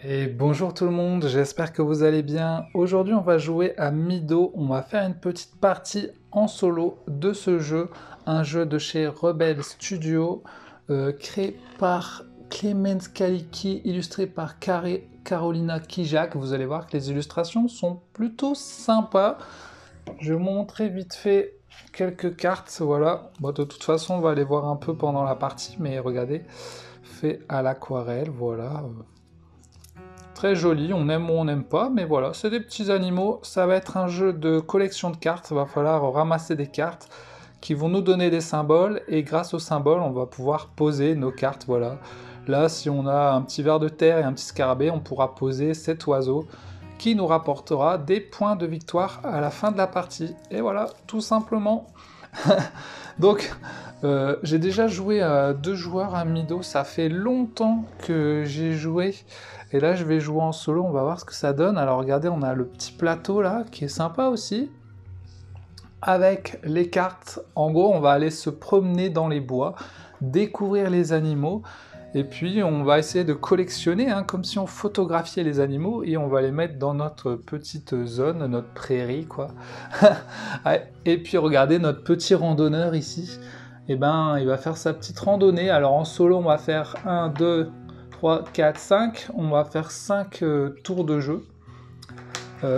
Et bonjour tout le monde, j'espère que vous allez bien. Aujourd'hui on va jouer à Mido, on va faire une petite partie en solo de ce jeu, un jeu de chez Rebel Studio, créé par Clemens Kaliki, illustré par Carolina Kijak. Vous allez voir que les illustrations sont plutôt sympas. Je vais vous montrer vite fait quelques cartes, voilà. Bon, de toute façon on va les voir un peu pendant la partie, mais regardez, fait à l'aquarelle, voilà. Très joli, on aime ou on n'aime pas, mais voilà, c'est des petits animaux. Ça va être un jeu de collection de cartes, il va falloir ramasser des cartes qui vont nous donner des symboles, et grâce aux symboles, on va pouvoir poser nos cartes, voilà. Là, si on a un petit ver de terre et un petit scarabée, on pourra poser cet oiseau qui nous rapportera des points de victoire à la fin de la partie. Et voilà, tout simplement. Donc, j'ai déjà joué à 2 joueurs à Mido, ça fait longtemps que j'ai joué, et là je vais jouer en solo, on va voir ce que ça donne. Alors regardez, on a le petit plateau là, qui est sympa aussi, avec les cartes. En gros, on va aller se promener dans les bois, découvrir les animaux, et puis on va essayer de collectionner, hein, comme si on photographiait les animaux, et on va les mettre dans notre petite zone, notre prairie, quoi. Et puis regardez notre petit randonneur ici, et ben il va faire sa petite randonnée. Alors en solo, on va faire 1, 2, 3, 4, 5. On va faire 5 tours de jeu.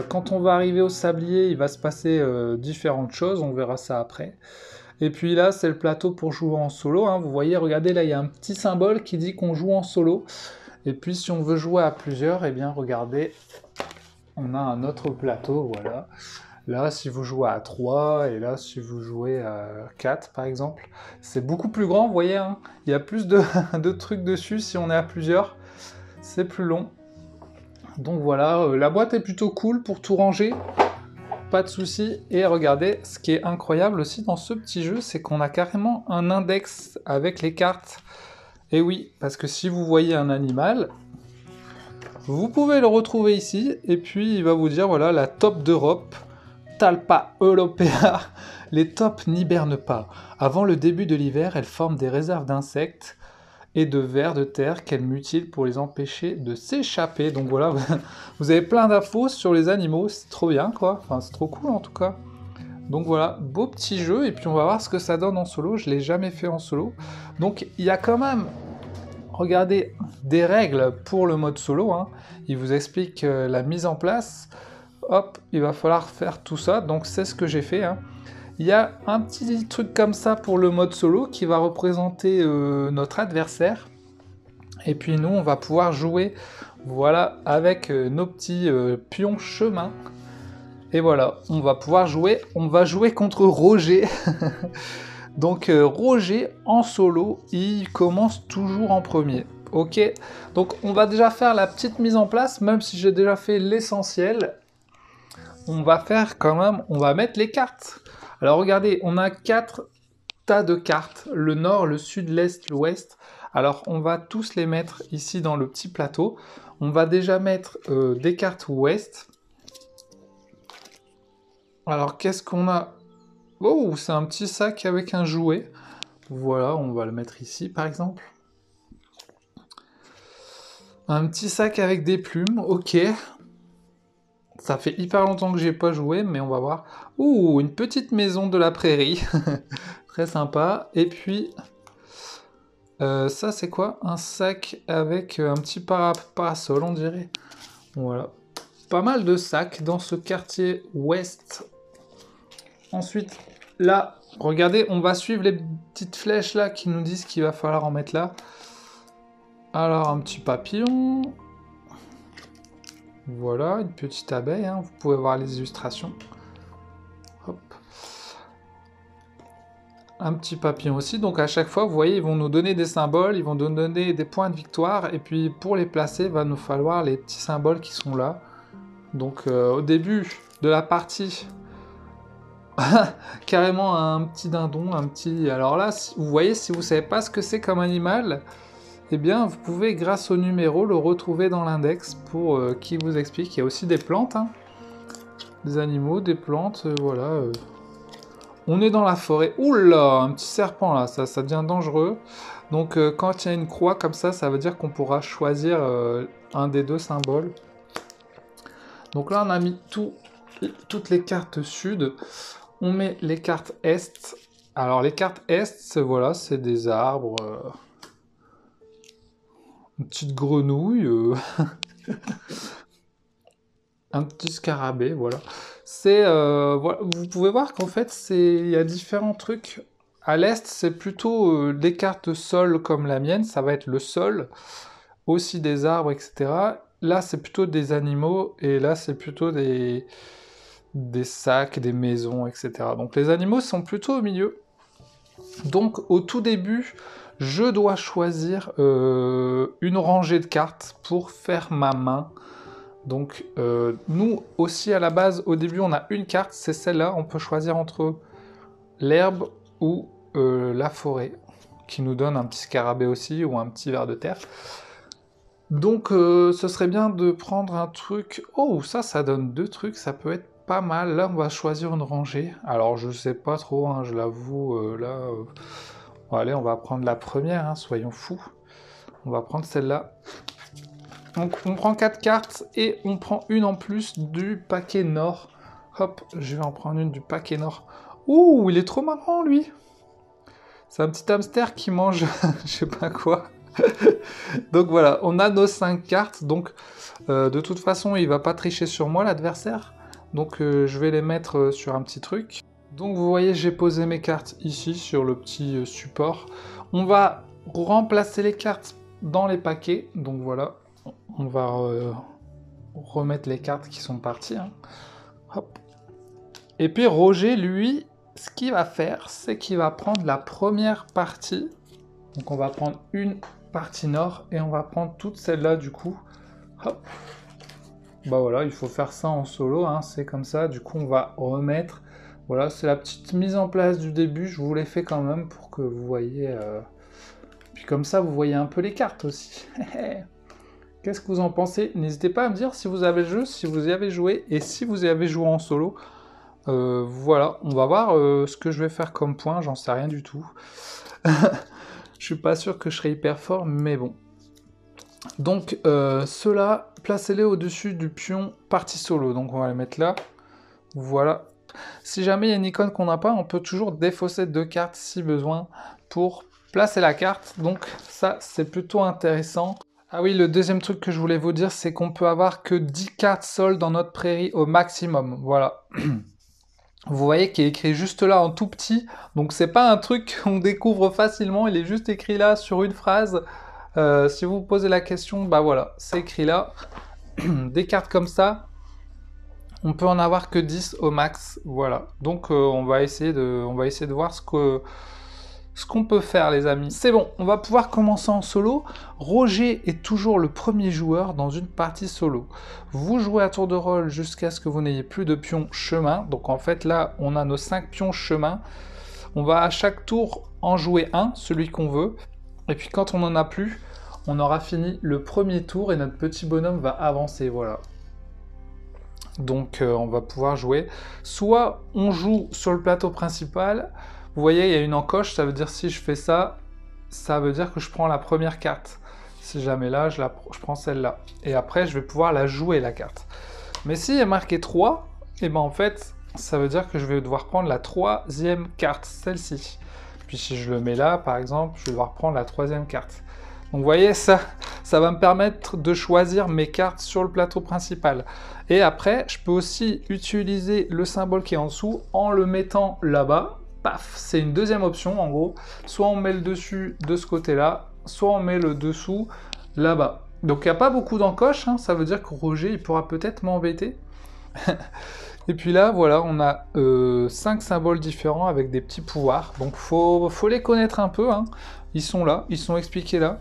Quand on va arriver au sablier, il va se passer différentes choses, on verra ça après. Et puis là, c'est le plateau pour jouer en solo, hein. Vous voyez, regardez, là, il y a un petit symbole qui dit qu'on joue en solo. Et puis, si on veut jouer à plusieurs, eh bien, regardez, on a un autre plateau, voilà. Là, si vous jouez à 3, et là, si vous jouez à 4, par exemple, c'est beaucoup plus grand, vous voyez, hein. Il y a plus de, de trucs dessus si on est à plusieurs. C'est plus long. Donc voilà, la boîte est plutôt cool pour tout ranger. Pas de souci. Et regardez, ce qui est incroyable aussi dans ce petit jeu, c'est qu'on a carrément un index avec les cartes. Et oui, parce que si vous voyez un animal, vous pouvez le retrouver ici, et puis il va vous dire, voilà, la top d'Europe, Talpa europea. Les taupes n'hibernent pas. Avant le début de l'hiver, elles forment des réserves d'insectes et de vers de terre qu'elles mutilent pour les empêcher de s'échapper. Donc voilà, vous avez plein d'infos sur les animaux, c'est trop bien, quoi. Enfin, c'est trop cool en tout cas. Donc voilà, beau petit jeu, et puis on va voir ce que ça donne en solo. Je l'ai jamais fait en solo. Donc il y a quand même, regardez, des règles pour le mode solo, hein. Il vous explique la mise en place. Hop, il va falloir faire tout ça, donc c'est ce que j'ai fait, hein. Il y a un petit truc comme ça pour le mode solo qui va représenter notre adversaire. Et puis nous, on va pouvoir jouer, voilà, avec nos petits pions chemin. Et voilà, on va pouvoir jouer, on va jouer contre Roger. Donc Roger, en solo, il commence toujours en premier. Ok, donc on va déjà faire la petite mise en place, même si j'ai déjà fait l'essentiel. On va faire quand même, on va mettre les cartes. Alors regardez, on a 4 tas de cartes, le nord, le sud, l'est, l'ouest. Alors on va tous les mettre ici dans le petit plateau. On va déjà mettre des cartes ouest. Alors qu'est-ce qu'on a? Oh, c'est un petit sac avec un jouet. Voilà, on va le mettre ici par exemple. Un petit sac avec des plumes, ok. Ça fait hyper longtemps que j'ai pas joué, mais on va voir. Ouh, une petite maison de la prairie. Très sympa. Et puis, ça c'est quoi? Un sac avec un petit parasol, on dirait. Voilà. Pas mal de sacs dans ce quartier ouest. Ensuite, là, regardez, on va suivre les petites flèches là qui nous disent qu'il va falloir en mettre là. Alors, un petit papillon. Voilà, une petite abeille, hein. Vous pouvez voir les illustrations. Hop. Un petit papillon aussi, donc à chaque fois, vous voyez, ils vont nous donner des symboles, ils vont nous donner des points de victoire, et puis pour les placer, il va nous falloir les petits symboles qui sont là. Donc au début de la partie, carrément un petit dindon, un petit... Alors là, vous voyez, si vous savez pas ce que c'est comme animal, eh bien, vous pouvez, grâce au numéro, le retrouver dans l'index pour qui vous explique. Il y a aussi des plantes, hein. Des animaux, des plantes, voilà. On est dans la forêt. Oula, un petit serpent là, ça devient dangereux. Donc quand il y a une croix comme ça veut dire qu'on pourra choisir un des deux symboles. Donc là, on a mis toutes les cartes sud. On met les cartes est. Alors les cartes est, voilà, c'est des arbres, une petite grenouille, un petit scarabée, voilà. Voilà. Vous pouvez voir qu'en fait, il y a différents trucs. À l'est, c'est plutôt des cartes sol comme la mienne, ça va être le sol, aussi des arbres, etc. Là, c'est plutôt des animaux, et là, c'est plutôt des sacs, des maisons, etc. Donc les animaux sont plutôt au milieu. Donc au tout début, je dois choisir une rangée de cartes pour faire ma main. Donc nous aussi à la base, au début on a une carte, c'est celle-là, on peut choisir entre l'herbe ou la forêt, qui nous donne un petit scarabée aussi, ou un petit ver de terre. Donc ce serait bien de prendre un truc... Oh, ça donne 2 trucs, ça peut être pas mal. Là, on va choisir une rangée. Alors, je sais pas trop, hein, je l'avoue, Bon, allez, on va prendre la première, hein, soyons fous. On va prendre celle-là. Donc, on prend 4 cartes, et on prend une en plus du paquet nord. Hop, je vais en prendre une du paquet nord. Ouh, il est trop marrant, lui. C'est un petit hamster qui mange je sais pas quoi. Donc voilà, on a nos 5 cartes, donc de toute façon il va pas tricher sur moi l'adversaire, donc je vais les mettre sur un petit truc. Donc vous voyez, j'ai posé mes cartes ici sur le petit support. On va remplacer les cartes dans les paquets, donc voilà, on va remettre les cartes qui sont parties. Hein. Hop. Et puis Roger, lui, ce qu'il va faire, c'est qu'il va prendre la première partie, donc on va prendre une partie nord, et on va prendre toute celle-là du coup. Hop. Bah voilà, il faut faire ça en solo, hein, c'est comme ça. Du coup, on va remettre. Voilà, c'est la petite mise en place du début. Je vous l'ai fait quand même pour que vous voyez. Puis comme ça, vous voyez un peu les cartes aussi. Qu'est-ce que vous en pensez? N'hésitez pas à me dire si vous avez le jeu, si vous y avez joué, et si vous y avez joué en solo. Voilà, on va voir ce que je vais faire comme point. J'en sais rien du tout. Je suis pas sûr que je serai hyper fort, mais bon. Donc, ceux-là, placez-les au-dessus du pion partie solo. Donc, on va les mettre là. Voilà. Si jamais il y a une icône qu'on n'a pas, on peut toujours défausser 2 cartes si besoin pour placer la carte. Donc, ça, c'est plutôt intéressant. Ah oui, le deuxième truc que je voulais vous dire, c'est qu'on peut avoir que 10 cartes sol dans notre prairie au maximum. Voilà. Vous voyez qu'il est écrit juste là en tout petit, donc c'est pas un truc qu'on découvre facilement, il est juste écrit là sur une phrase. Si vous vous posez la question, bah voilà, c'est écrit là. Des cartes comme ça, on peut en avoir que 10 au max, voilà. Donc on va essayer de voir ce qu'on peut faire, les amis. C'est bon, on va pouvoir commencer en solo. Roger est toujours le premier joueur dans une partie solo. Vous jouez à tour de rôle jusqu'à ce que vous n'ayez plus de pions chemin. Donc en fait là, on a nos 5 pions chemin. On va à chaque tour en jouer un, celui qu'on veut. Et puis quand on n'en a plus, on aura fini le premier tour et notre petit bonhomme va avancer, voilà. Donc on va pouvoir jouer. Soit on joue sur le plateau principal. Vous voyez, il y a une encoche, ça veut dire si je fais ça, ça veut dire que je prends la première carte. Si jamais là, je prends celle-là. Et après, je vais pouvoir la jouer, la carte. Mais s'il y a marqué 3, et ben en fait, ça veut dire que je vais devoir prendre la 3e carte, celle-ci. Puis si je le mets là, par exemple, je vais devoir prendre la 3e carte. Donc vous voyez, ça va me permettre de choisir mes cartes sur le plateau principal. Et après, je peux aussi utiliser le symbole qui est en dessous en le mettant là-bas. Paf, c'est une deuxième option en gros. Soit on met le dessus de ce côté-là, soit on met le dessous là-bas. Donc il n'y a pas beaucoup d'encoches, hein, ça veut dire que Roger il pourra peut-être m'embêter. Et puis là, voilà, on a 5 symboles différents avec des petits pouvoirs. Donc faut les connaître un peu, hein. Ils sont là, ils sont expliqués là.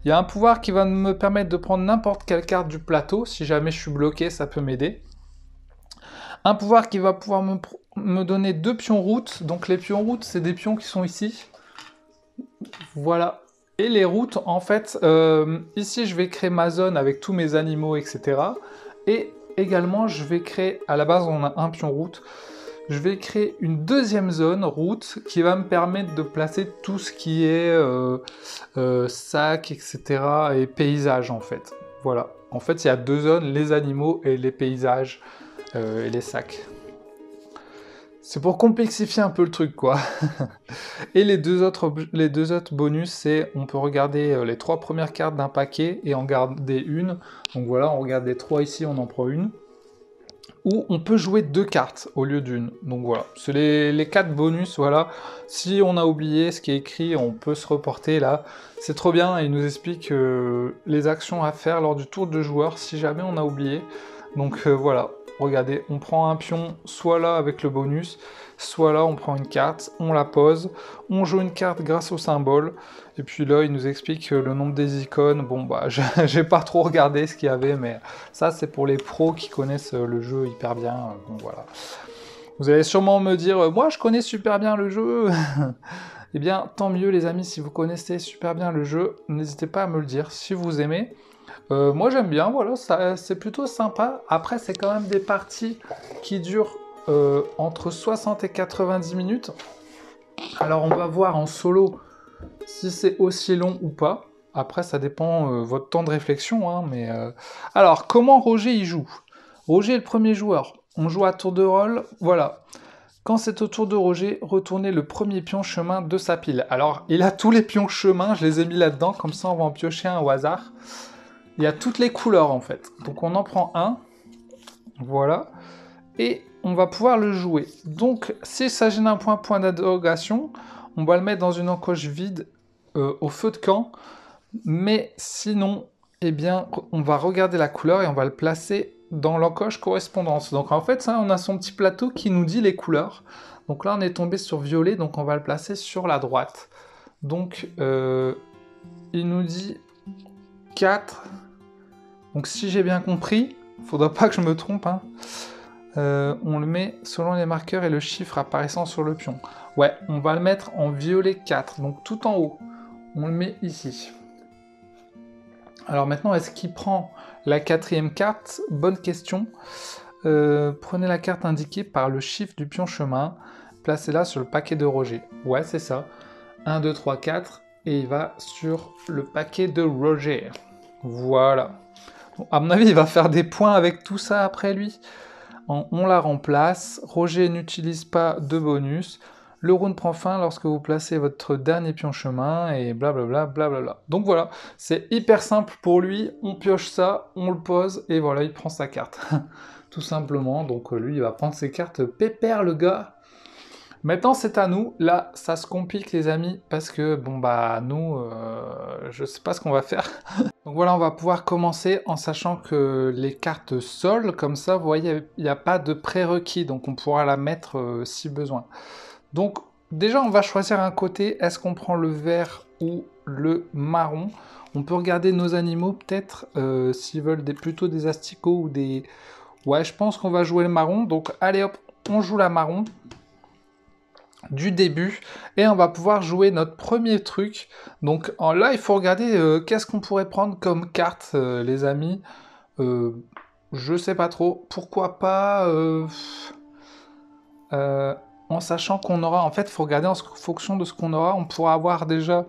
Il y a un pouvoir qui va me permettre de prendre n'importe quelle carte du plateau. Si jamais je suis bloqué, ça peut m'aider. Un pouvoir qui va pouvoir me donner 2 pions routes. Donc les pions routes, c'est des pions qui sont ici. Voilà. Et les routes, en fait, ici, je vais créer ma zone avec tous mes animaux, etc. Et également, je vais créer, à la base, on a un pion route. je vais créer une deuxième zone, route, qui va me permettre de placer tout ce qui est sac, etc. et paysage en fait. Voilà. En fait, il y a deux zones, les animaux et les paysages et les sacs. C'est pour complexifier un peu le truc, quoi. Et les deux autres bonus, c'est on peut regarder les 3 premières cartes d'un paquet et en garder une. Donc voilà, on regarde les 3 ici, on en prend une. Ou on peut jouer 2 cartes au lieu d'une. Donc voilà, c'est les 4 bonus, voilà. Si on a oublié ce qui est écrit, on peut se reporter là. C'est trop bien, il nous explique les actions à faire lors du tour de joueur si jamais on a oublié. Donc voilà, regardez, on prend un pion soit là avec le bonus, soit là on prend une carte, on la pose, on joue une carte grâce au symbole, et puis là il nous explique le nombre des icônes. Bon bah j'ai pas trop regardé ce qu'il y avait, mais ça c'est pour les pros qui connaissent le jeu hyper bien, donc voilà. Vous allez sûrement me dire, moi je connais super bien le jeu. Eh bien tant mieux les amis, si vous connaissez super bien le jeu, n'hésitez pas à me le dire si vous aimez. Moi j'aime bien, voilà, c'est plutôt sympa. Après c'est quand même des parties qui durent entre 60 et 90 minutes. Alors on va voir en solo si c'est aussi long ou pas. Après ça dépend votre temps de réflexion, hein, mais... Alors comment Roger y joue? Roger est le premier joueur. On joue à tour de rôle, voilà. Quand c'est au tour de Roger, retournez le premier pion chemin de sa pile. Alors il a tous les pions chemin, je les ai mis là-dedans, comme ça on va en piocher un au hasard. Il y a toutes les couleurs en fait. Donc on en prend un, voilà, et on va pouvoir le jouer. Donc s'il s'agit d'un point d'interrogation, on va le mettre dans une encoche vide au feu de camp, mais sinon, eh bien, on va regarder la couleur et on va le placer dans l'encoche correspondance. Donc en fait, ça, on a son petit plateau qui nous dit les couleurs. Donc là, on est tombé sur violet, donc on va le placer sur la droite. Donc, il nous dit 4... Donc si j'ai bien compris, faudra pas que je me trompe, hein, on le met selon les marqueurs et le chiffre apparaissant sur le pion. Ouais, on va le mettre en violet 4, donc tout en haut. On le met ici. Alors maintenant, est-ce qu'il prend la 4e carte? Bonne question. Prenez la carte indiquée par le chiffre du pion chemin, placez-la sur le paquet de Roger. Ouais, c'est ça. 1, 2, 3, 4, et il va sur le paquet de Roger. Voilà. Bon, à mon avis, il va faire des points avec tout ça après lui. On la remplace. Roger n'utilise pas de bonus. Le round prend fin lorsque vous placez votre dernier pion chemin et blablabla, blablabla. Donc voilà, c'est hyper simple pour lui. On pioche ça, on le pose et voilà, il prend sa carte. Tout simplement. Donc lui, il va prendre ses cartes pépère, le gars. Maintenant, c'est à nous. Là, ça se complique, les amis, parce que, bon, bah, nous, je sais pas ce qu'on va faire. Donc voilà, on va pouvoir commencer en sachant que les cartes sol, comme ça, vous voyez, il n'y a pas de prérequis, donc on pourra la mettre si besoin. Donc, déjà, on va choisir un côté. Est-ce qu'on prend le vert ou le marron? On peut regarder nos animaux, peut-être, s'ils veulent plutôt des asticots ou des... Ouais, je pense qu'on va jouer le marron, donc allez hop, on joue la marron du début et on va pouvoir jouer notre premier truc. Donc là il faut regarder qu'est-ce qu'on pourrait prendre comme carte, les amis. Je sais pas trop, pourquoi pas en sachant qu'on aura, en fait il faut regarder en fonction de ce qu'on aura, on pourra avoir déjà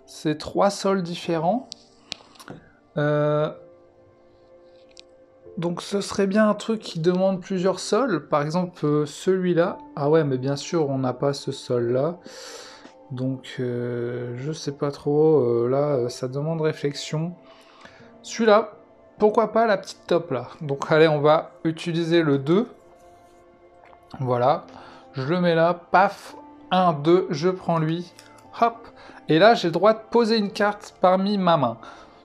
ces 3 sols différents. Donc ce serait bien un truc qui demande plusieurs sols, par exemple celui-là. Ah ouais, mais bien sûr on n'a pas ce sol-là, donc je sais pas trop, là ça demande réflexion. Celui-là, pourquoi pas la petite top là. Donc allez, on va utiliser le 2. Voilà, je le mets là, paf, 1, 2, je prends lui, hop. Et là j'ai le droit de poser une carte parmi ma main.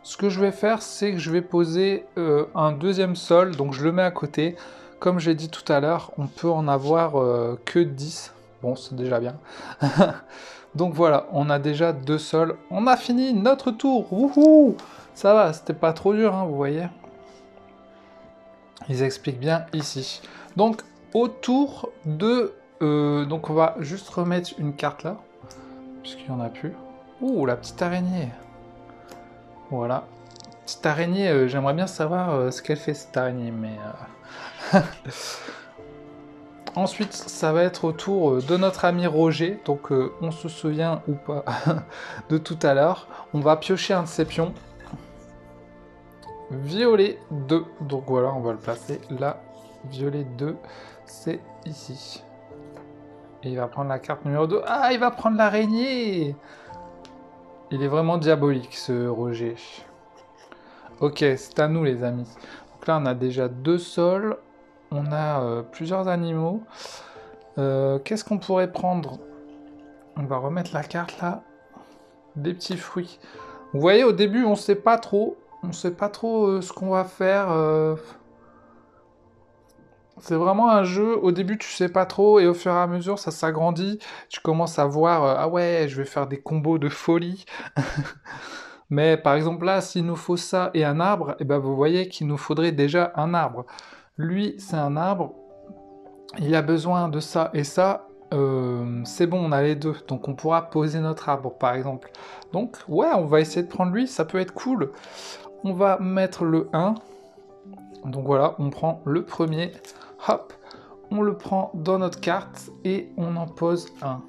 Ce que je vais faire, c'est que je vais poser un deuxième sol, donc je le mets à côté. Comme j'ai dit tout à l'heure, on peut en avoir que 10. Bon, c'est déjà bien. Donc voilà, on a déjà 2 sols. On a fini notre tour. Wouhou! Ça va, c'était pas trop dur, hein, vous voyez. Ils expliquent bien ici. Donc, autour de... donc on va juste remettre une carte là, puisqu'il n'y en a plus. Ouh, la petite araignée. Voilà. Petite araignée, j'aimerais bien savoir ce qu'elle fait cette araignée, mais... Ensuite, ça va être au tour de notre ami Roger. Donc, on se souvient ou pas de tout à l'heure. On va piocher un de ses pions. Violet 2. Donc voilà, on va le placer là. Violet 2, c'est ici. Et il va prendre la carte numéro 2. Ah, il va prendre l'araignée! Il est vraiment diabolique, ce Roger. Ok, c'est à nous, les amis. Donc là, on a déjà 2 sols. On a plusieurs animaux. Qu'est-ce qu'on pourrait prendre? On va remettre la carte là. Des petits fruits. Vous voyez, au début, on sait pas trop. On sait pas trop ce qu'on va faire. C'est vraiment un jeu, au début tu sais pas trop, et au fur et à mesure ça s'agrandit. Tu commences à voir, ah ouais, je vais faire des combos de folie. Mais par exemple là, s'il nous faut ça et un arbre, et ben vous voyez qu'il nous faudrait déjà un arbre. Lui, c'est un arbre. Il a besoin de ça et ça, c'est bon, on a les deux, donc on pourra poser notre arbre, par exemple. Donc, ouais, on va essayer de prendre lui, ça peut être cool. On va mettre le 1. Donc voilà, on prend le premier. Hop, on le prend dans notre carte et on en pose un.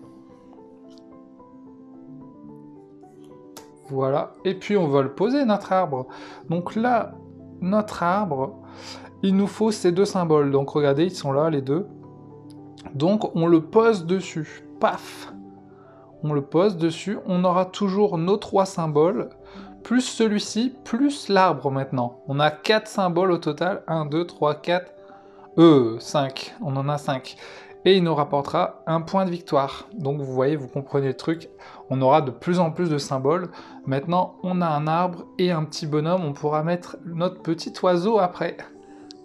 Voilà, et puis on va le poser, notre arbre. Donc là, notre arbre, il nous faut ces 2 symboles. Donc regardez, ils sont là, les 2. Donc on le pose dessus. Paf! On le pose dessus. On aura toujours nos 3 symboles, plus celui-ci, plus l'arbre maintenant. On a 4 symboles au total. 1, 2, 3, 4... 5. On en a 5. Et il nous rapportera un point de victoire. Donc vous voyez, vous comprenez le truc. On aura de plus en plus de symboles. Maintenant, on a un arbre et un petit bonhomme. On pourra mettre notre petit oiseau après.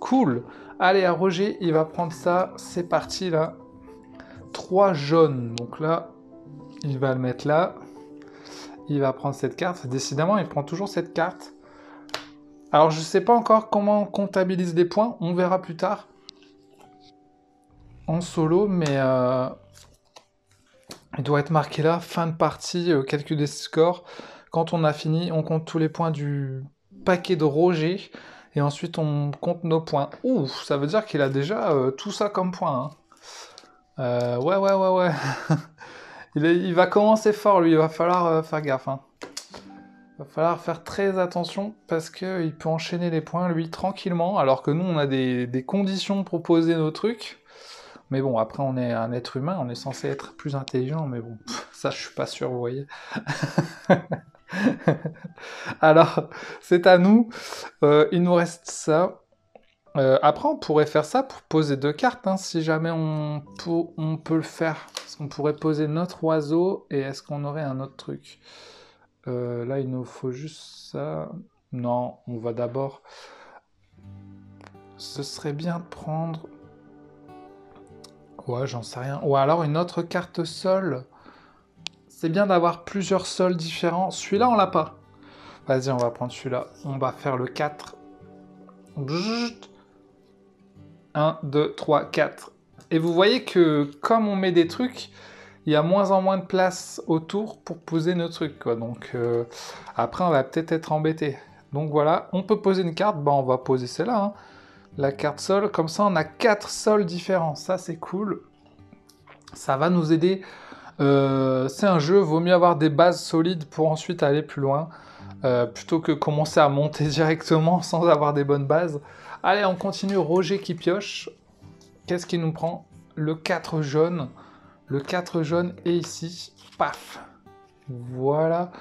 Cool. Allez, à Roger, il va prendre ça. C'est parti, là. 3 jaunes. Donc là, il va le mettre là. Il va prendre cette carte. Décidément, il prend toujours cette carte. Alors, je ne sais pas encore comment on comptabilise les points. On verra plus tard. En solo, mais il doit être marqué là, fin de partie, calcul des scores. Quand on a fini, on compte tous les points du paquet de Roger, et ensuite on compte nos points. Ouh, ça veut dire qu'il a déjà tout ça comme points. Hein. Ouais. il va commencer fort, lui, il va falloir faire gaffe. Hein. Il va falloir faire très attention, parce qu'il peut enchaîner les points, lui, tranquillement, alors que nous, on a des conditions pour poser nos trucs. Mais bon, après, on est un être humain, on est censé être plus intelligent, mais bon, ça, je suis pas sûr, vous voyez. Alors, c'est à nous. Il nous reste ça. Après, on pourrait faire ça pour poser 2 cartes, hein, si jamais on peut le faire. Parce qu'on pourrait poser notre oiseau, et est-ce qu'on aurait un autre truc? Là, il nous faut juste ça. Non, on va d'abord... Ce serait bien de prendre... Ouais, j'en sais rien. Ou alors une autre carte sol. C'est bien d'avoir plusieurs sols différents. Celui-là, on l'a pas. Vas-y, on va prendre celui-là. On va faire le 4. 1, 2, 3, 4. Et vous voyez que comme on met des trucs, il y a moins en moins de place autour pour poser nos trucs, quoi. Donc après, on va peut-être être embêté. Donc voilà, on peut poser une carte. Bah, on va poser celle-là. Hein. La carte sol, comme ça on a 4 sols différents, ça c'est cool. Ça va nous aider, c'est un jeu, vaut mieux avoir des bases solides pour ensuite aller plus loin, plutôt que commencer à monter directement sans avoir des bonnes bases. Allez, on continue, Roger qui pioche. Qu'est-ce qu'il nous prend? Le 4 jaune. Le 4 jaune est ici, paf. Voilà.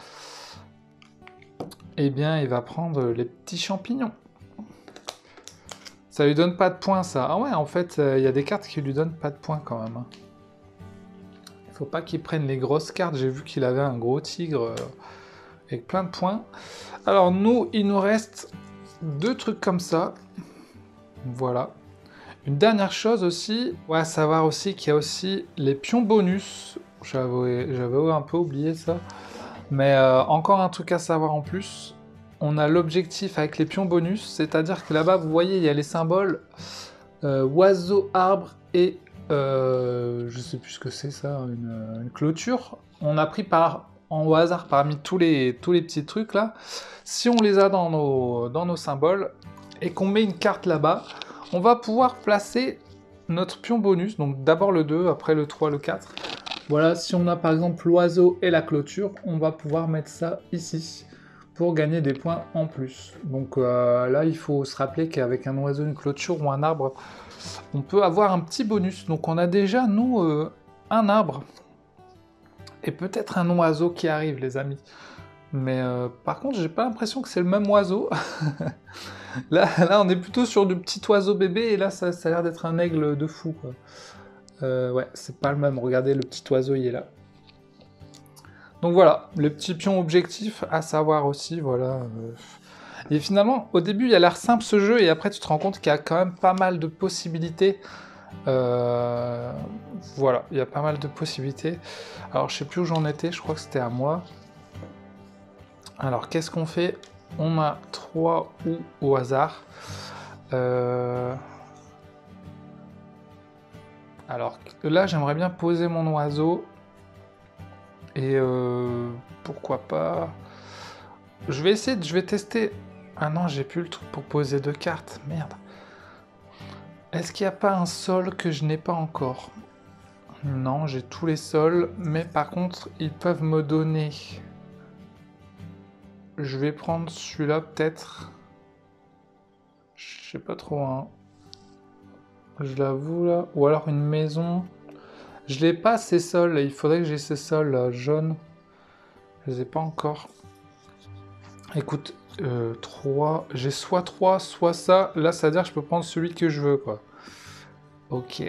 Eh bien, il va prendre les petits champignons. Ça lui donne pas de points, ça. Ah ouais, en fait, il y a des cartes qui lui donnent pas de points, quand même. Il faut pas qu'il prenne les grosses cartes. J'ai vu qu'il avait un gros tigre avec plein de points. Alors, nous, il nous reste 2 trucs comme ça. Voilà. Une dernière chose aussi, ouais, à savoir aussi qu'il y a aussi les pions bonus. J'avais un peu oublié ça. Mais encore un truc à savoir en plus. On a l'objectif avec les pions bonus, c'est-à-dire que là-bas, vous voyez, il y a les symboles oiseau, arbre et je sais plus ce que c'est ça, une clôture. On a pris au hasard parmi tous les petits trucs là. Si on les a dans nos symboles et qu'on met une carte là-bas, on va pouvoir placer notre pion bonus, donc d'abord le 2, après le 3, le 4. Voilà, si on a par exemple l'oiseau et la clôture, on va pouvoir mettre ça ici pour gagner des points en plus. Donc là, il faut se rappeler qu'avec un oiseau, une clôture ou un arbre, on peut avoir un petit bonus. Donc on a déjà, nous, un arbre et peut-être un oiseau qui arrive, les amis. Mais par contre, j'ai pas l'impression que c'est le même oiseau. Là, on est plutôt sur du petit oiseau bébé, et là, ça a l'air d'être un aigle de fou, quoi. Ouais, c'est pas le même. Regardez, le petit oiseau, il est là. Donc voilà, les petits pions objectifs à savoir aussi, voilà. Et finalement, au début, il a l'air simple ce jeu, et après, tu te rends compte qu'il y a quand même pas mal de possibilités. Voilà, il y a pas mal de possibilités. Alors, je sais plus où j'en étais, je crois que c'était à moi. Alors, qu'est-ce qu'on fait? On a 3 ou au hasard. Alors, là, j'aimerais bien poser mon oiseau. Et pourquoi pas... Je vais tester... Ah non, j'ai plus le truc pour poser 2 cartes, merde. Est-ce qu'il n'y a pas un sol que je n'ai pas encore? Non, j'ai tous les sols, mais par contre, ils peuvent me donner... Je vais prendre celui-là, peut-être. Je sais pas trop, hein. Je l'avoue, là. Ou alors une maison. Je l'ai pas, ces sols. Il faudrait que j'ai ces sols, là, jaunes. Je les ai pas encore. Écoute, 3... J'ai soit 3, soit ça. Là, ça veut dire que je peux prendre celui que je veux, quoi. Ok.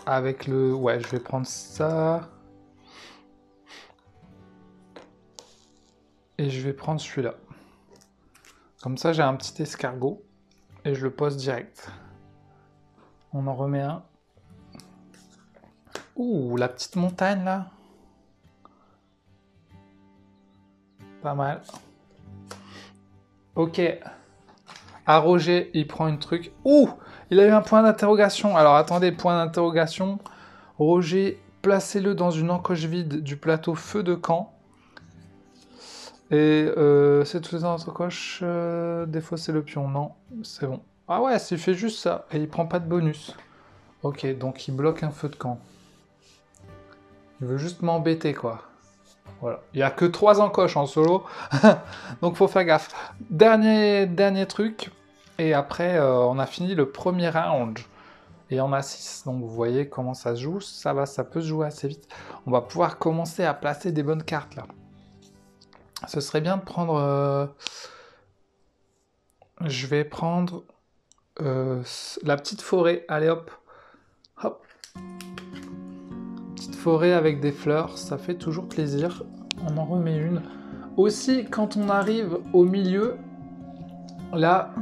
Avec le... Ouais, je vais prendre ça. Et je vais prendre celui-là. Comme ça, j'ai un petit escargot. Et je le pose direct. On en remet un. Ouh, la petite montagne, là. Pas mal. Ok. À Roger, il prend une truc. Ouh, il a eu un point d'interrogation. Alors, attendez, point d'interrogation. Roger, placez-le dans une encoche vide du plateau feu de camp. Et c'est tout dans notre encoche. Défausser le pion. Non, c'est bon. Ah ouais, il fait juste ça. Et il prend pas de bonus. Ok, donc il bloque un feu de camp. Il veut juste m'embêter, quoi. Voilà. Il n'y a que 3 encoches en solo. Donc faut faire gaffe. Dernier truc. Et après, on a fini le premier round. Et on a 6. Donc vous voyez comment ça se joue. Ça peut se jouer assez vite. On va pouvoir commencer à placer des bonnes cartes, là. Ce serait bien de prendre... Je vais prendre la petite forêt. Allez, hop. Hop. Petite forêt avec des fleurs. Ça fait toujours plaisir. On en remet une. Aussi, quand on arrive au milieu, là,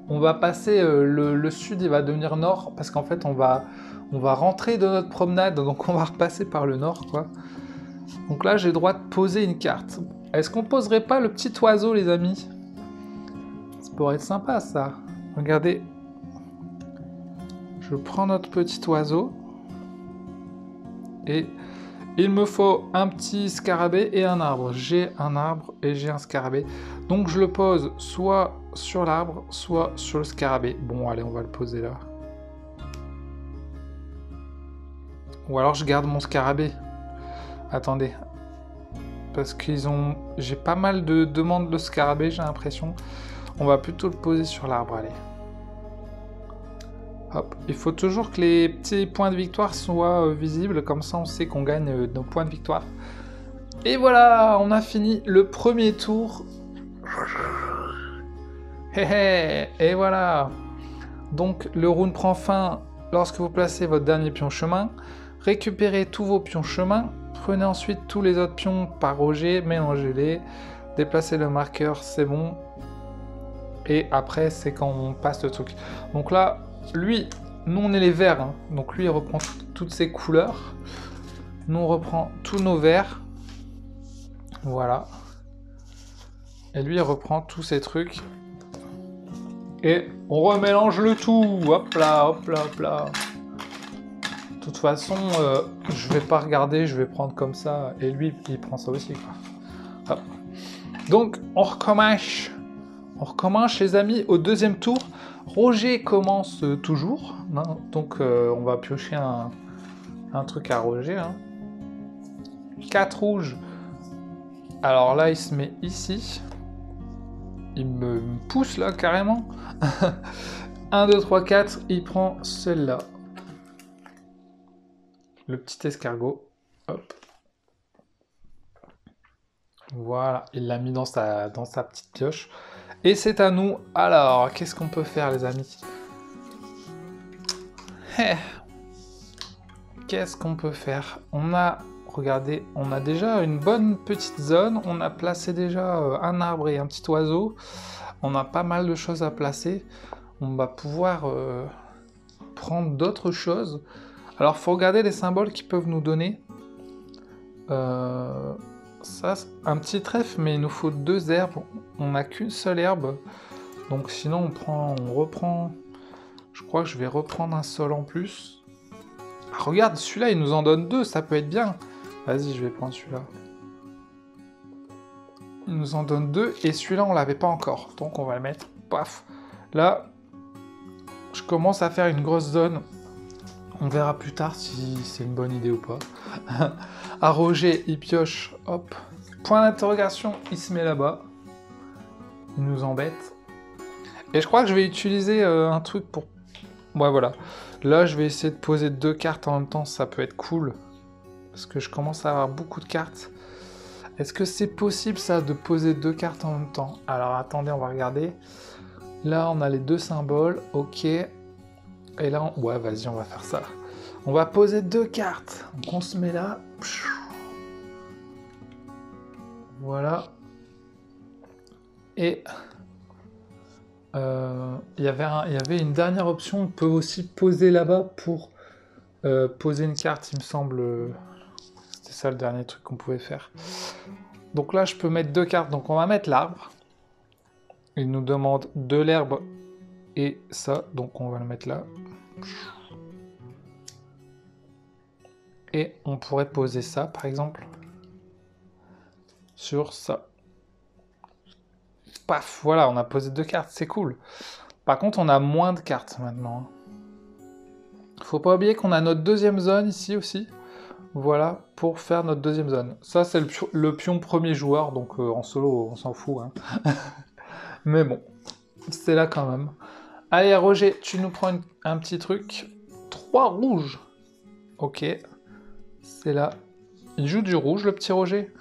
on va passer... le sud, il va devenir nord. Parce qu'en fait, on va rentrer de notre promenade. Donc, on va repasser par le nord, quoi. Donc là, j'ai le droit de poser une carte. Est-ce qu'on poserait pas le petit oiseau, les amis? Ça pourrait être sympa, ça. Regardez. Je prends notre petit oiseau. Et il me faut un petit scarabée et un arbre. J'ai un arbre et j'ai un scarabée. Donc je le pose soit sur l'arbre, soit sur le scarabée. Bon, allez, on va le poser là. Ou alors je garde mon scarabée. Attendez. Parce qu'ils ont... J'ai pas mal de demandes de scarabée, j'ai l'impression. On va plutôt le poser sur l'arbre, allez. Hop. Il faut toujours que les petits points de victoire soient visibles, comme ça on sait qu'on gagne nos points de victoire. Et voilà, on a fini le premier tour. Et voilà. Donc le round prend fin lorsque vous placez votre dernier pion chemin. Récupérez tous vos pions chemin. Prenez ensuite tous les autres pions par Roger, mélangez-les. Déplacez le marqueur, c'est bon. Et après, c'est quand on passe le truc. Donc là, lui, nous on est les verts. Hein. Donc lui, il reprend toutes ses couleurs. Nous, on reprend tous nos verts. Voilà. Et lui, il reprend tous ces trucs. Et on remélange le tout. Hop là, hop là, hop là. De toute façon, je vais pas regarder, je vais prendre comme ça. Et lui, il prend ça aussi, quoi. Hop. Donc, on recommence. On recommence les amis au deuxième tour. Roger commence toujours, hein, donc on va piocher un truc à Roger. Hein. 4 rouges. Alors là, il se met ici. Il me pousse là carrément. 1, 2, 3, 4. Il prend celle-là. Le petit escargot. Hop. Voilà, il l'a mis dans sa petite pioche. Et c'est à nous. Alors, qu'est-ce qu'on peut faire, les amis? Qu'est-ce qu'on peut faire? On a, regardez, on a déjà une bonne petite zone. On a placé déjà un arbre et un petit oiseau. On a pas mal de choses à placer. On va pouvoir prendre d'autres choses. Alors, faut regarder les symboles qu'ils peuvent nous donner. Ça, un petit trèfle, mais il nous faut 2 herbes. On n'a qu'une seule herbe. Donc sinon, on reprend... Je crois que je vais reprendre un sol en plus. Ah, regarde, celui-là, il nous en donne 2, ça peut être bien. Vas-y, je vais prendre celui-là. Il nous en donne 2, et celui-là, on l'avait pas encore. Donc on va le mettre, paf. Là, je commence à faire une grosse zone. On verra plus tard si c'est une bonne idée ou pas. À Roger, il pioche, hop. Point d'interrogation, il se met là-bas. Il nous embête. Et je crois que je vais utiliser un truc pour... Ouais, voilà. Là, je vais essayer de poser 2 cartes en même temps, ça peut être cool. Parce que je commence à avoir beaucoup de cartes. Est-ce que c'est possible, ça, de poser 2 cartes en même temps? Alors, attendez, on va regarder. Là, on a les 2 symboles, ok. Et là, ouais, vas-y, on va faire ça. On va poser 2 cartes. Donc, on se met là. Voilà. Et... il y avait une dernière option. On peut aussi poser là-bas pour poser une carte, il me semble. C'était ça le dernier truc qu'on pouvait faire. Donc là, je peux mettre 2 cartes. Donc on va mettre l'arbre. Il nous demande de l'herbe et ça. Donc on va le mettre là. Et on pourrait poser ça, par exemple. Sur ça. Paf, voilà, on a posé 2 cartes, c'est cool. Par contre, on a moins de cartes maintenant. Faut pas oublier qu'on a notre deuxième zone ici aussi. Voilà, pour faire notre deuxième zone. Ça, c'est le pion premier joueur, donc en solo, on s'en fout. Hein. Mais bon, c'est là quand même. Allez, Roger, tu nous prends un petit truc. 3 rouges. Ok, c'est là. Il joue du rouge, le petit Roger.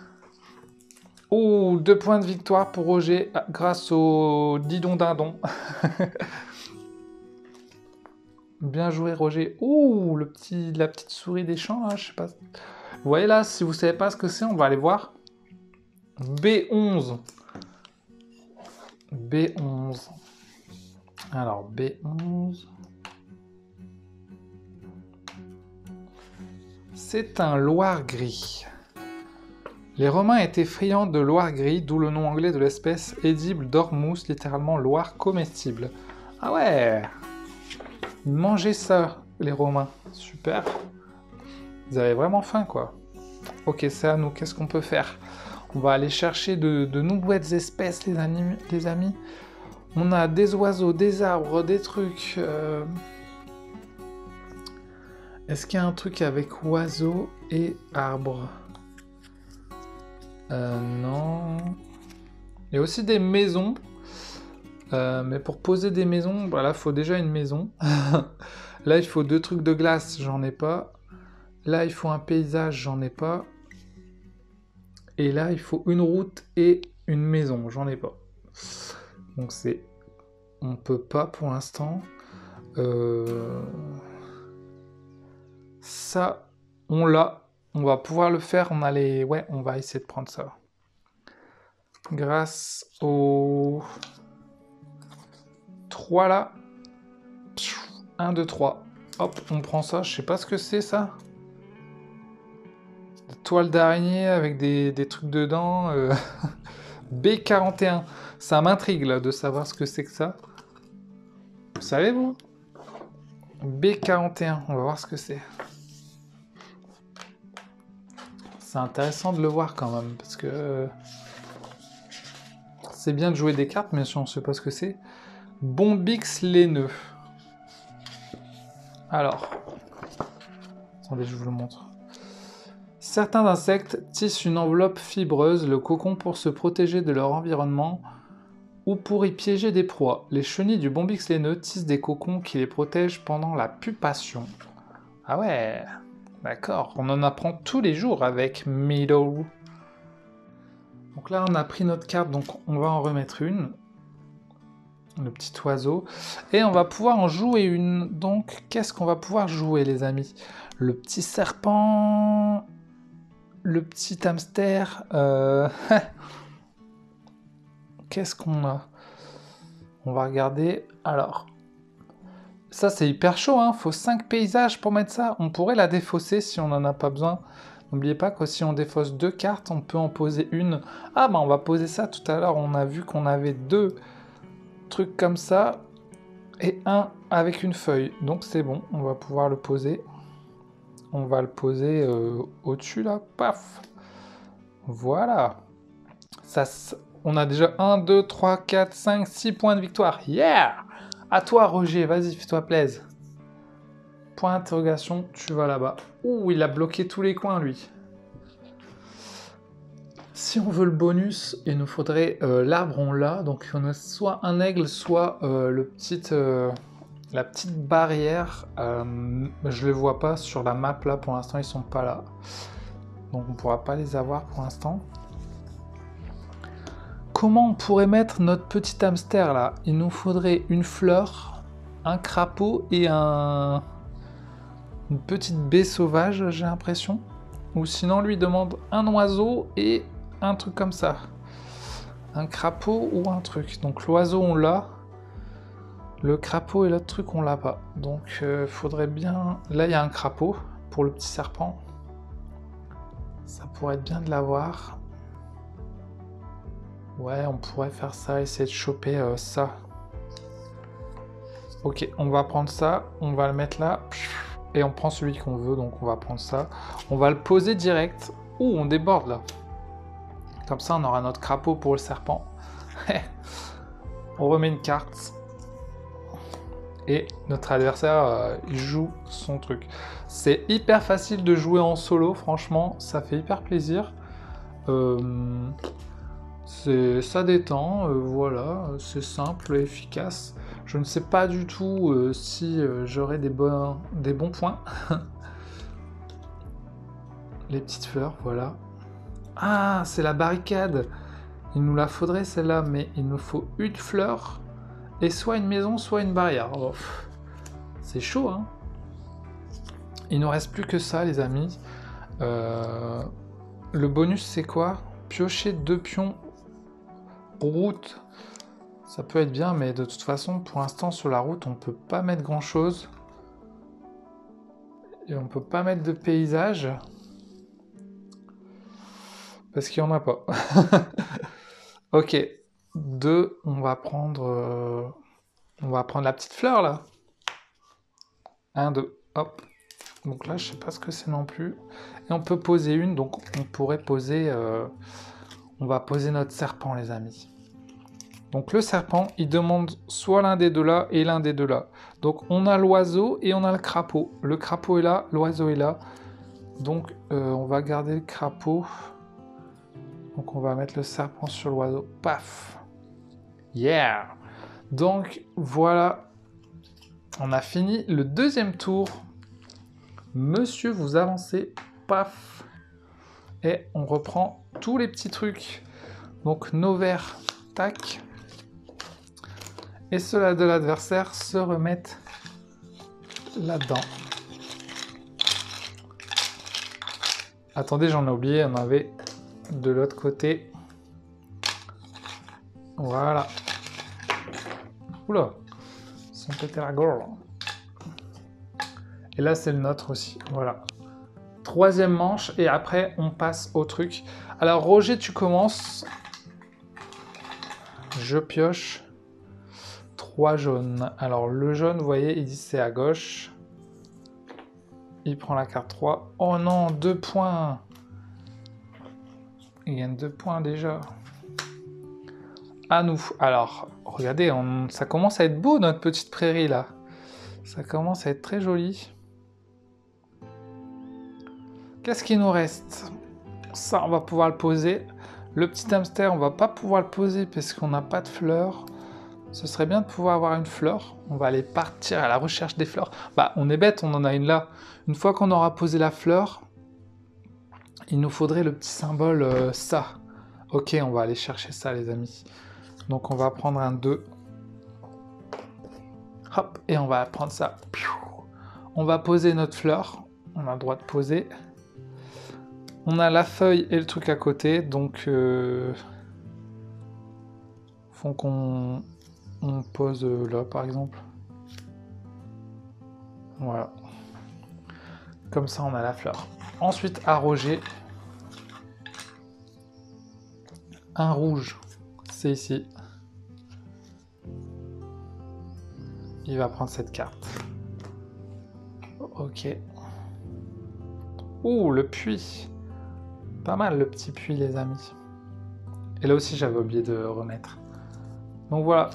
Oh, 2 points de victoire pour Roger grâce au didon dindon. Bien joué, Roger. Ouh, la petite souris des champs, là, je sais pas. Vous voyez là, si vous savez pas ce que c'est, on va aller voir. B11. B11. Alors, B11. C'est un loir gris. Les Romains étaient friands de loir gris, d'où le nom anglais de l'espèce, édible d'ormousse, littéralement loir comestible. Ah ouais! Ils mangeaient ça, les Romains. Super. Ils avaient vraiment faim, quoi. Ok, c'est à nous. Qu'est-ce qu'on peut faire? On va aller chercher de nouvelles espèces, les amis. On a des oiseaux, des arbres, des trucs... Est-ce qu'il y a un truc avec oiseaux et arbres? Non. Il y a aussi des maisons. Mais pour poser des maisons, voilà, faut déjà une maison. Là, il faut 2 trucs de glace, j'en ai pas. Là, il faut un paysage, j'en ai pas. Et là, il faut une route et une maison, j'en ai pas. Donc c'est... On peut pas pour l'instant. Ça, on l'a. On va pouvoir le faire. On a les... Ouais, on va essayer de prendre ça. Grâce aux 3 là. 1, 2, 3. Hop, on prend ça. Je sais pas ce que c'est ça. Des toiles d'araignée avec des trucs dedans. B41. Ça m'intrigue là de savoir ce que c'est que ça. Vous savez vous? B41. On va voir ce que c'est. C'est intéressant de le voir quand même parce que C'est bien de jouer des cartes, mais si on ne sait pas ce que c'est. Bombix laineux. Alors, attendez, je vous le montre. Certains insectes tissent une enveloppe fibreuse, le cocon, pour se protéger de leur environnement ou pour y piéger des proies. Les chenilles du bombix laineux tissent des cocons qui les protègent pendant la pupation. Ah ouais, d'accord, on en apprend tous les jours avec Meadow. Donc là, on a pris notre carte, donc on va en remettre une. Le petit oiseau. Et on va pouvoir en jouer une. Donc, qu'est-ce qu'on va pouvoir jouer, les amis? Le petit serpent... Le petit hamster... Qu'est-ce qu'on a? On va regarder. Alors, ça, c'est hyper chaud, hein. Faut 5 paysages pour mettre ça. On pourrait la défausser si on n'en a pas besoin. N'oubliez pas que si on défausse 2 cartes, on peut en poser une. Ah, bah, on va poser ça tout à l'heure. On a vu qu'on avait 2... truc comme ça et un avec une feuille, donc c'est bon, on va pouvoir le poser. On va le poser au-dessus là, paf, voilà. Ça, on a déjà 1, 2, 3, 4, 5, 6 points de victoire. Yeah! À toi Roger, vas-y, fais-toi plaisir. Point d'interrogation, tu vas là-bas. Ouh, il a bloqué tous les coins lui. Si on veut le bonus, il nous faudrait l'arbre, on l'a, donc on a soit un aigle, soit la petite barrière. Je les vois pas sur la map là, pour l'instant ils sont pas là. Donc on pourra pas les avoir pour l'instant. Comment on pourrait mettre notre petit hamster là? Il nous faudrait une fleur, un crapaud et une petite baie sauvage, j'ai l'impression. Ou sinon lui demande un oiseau et un truc comme ça. Un crapaud ou un truc. Donc l'oiseau on l'a. Le crapaud et l'autre truc on l'a pas. Donc faudrait bien... Là il y a un crapaud pour le petit serpent. Ça pourrait être bien de l'avoir. Ouais, on pourrait faire ça, essayer de choper ça. Ok, on va prendre ça, on va le mettre là. Et on prend celui qu'on veut, donc on va prendre ça. On va le poser direct. Ouh, on déborde là. Comme ça, on aura notre crapaud pour le serpent. On remet une carte. Et notre adversaire, il joue son truc. C'est hyper facile de jouer en solo, franchement. Ça fait hyper plaisir. Ça détend, voilà. C'est simple et efficace. Je ne sais pas du tout si j'aurai des bons points. Les petites fleurs, voilà. Ah, c'est la barricade. Il nous la faudrait celle-là, mais il nous faut une fleur et soit une maison, soit une barrière. Oh, c'est chaud, hein. Il nous reste plus que ça, les amis. Le bonus, c'est quoi? Piocher 2 pions route. Ça peut être bien, mais de toute façon, pour l'instant, sur la route, on peut pas mettre grand-chose. Et on peut pas mettre de paysage. Parce qu'il n'y en a pas. Ok. 2, on va prendre la petite fleur, là. 1, 2, hop. Donc là, je sais pas ce que c'est non plus. Et on peut poser une, donc on pourrait poser... on va poser notre serpent, les amis. Donc le serpent, il demande soit l'un des deux là et l'un des deux là. Donc on a l'oiseau et on a le crapaud. Le crapaud est là, l'oiseau est là. Donc on va garder le crapaud. Donc on va mettre le serpent sur l'oiseau. Paf! Yeah! Donc voilà, on a fini le deuxième tour. Monsieur, vous avancez. Paf! Et on reprend tous les petits trucs. Donc nos verres, tac. Et ceux-là de l'adversaire se remettent là-dedans. Attendez, j'en ai oublié, on avait de l'autre côté. Voilà. Oula, ils sont pétés la gorge. Et là, c'est le nôtre aussi. Voilà. Troisième manche, et après, on passe au truc. Alors, Roger, tu commences. Je pioche 3 jaunes. Alors, le jaune, vous voyez, il dit c'est à gauche. Il prend la carte 3. Oh non, 2 points. Il gagne 2 points déjà. à nous. Alors, regardez, ça commence à être beau notre petite prairie là. Ça commence à être très joli. Qu'est-ce qu'il nous reste? Ça, on va pouvoir le poser. Le petit hamster, on va pas pouvoir le poser parce qu'on n'a pas de fleurs. Ce serait bien de pouvoir avoir une fleur. On va aller partir à la recherche des fleurs. Bah, on est bête, on en a une là. Une fois qu'on aura posé la fleur, il nous faudrait le petit symbole ça. Ok, on va aller chercher ça, les amis. Donc, on va prendre un 2. Hop, et on va prendre ça. On va poser notre fleur. On a le droit de poser. On a la feuille et le truc à côté, donc faut qu'on pose là par exemple. Voilà. Comme ça on a la fleur. Ensuite arroger. Un rouge, c'est ici. Il va prendre cette carte. Ok. Ouh, le puits. Pas mal le petit puits, les amis. Et là aussi, j'avais oublié de remettre. Donc voilà.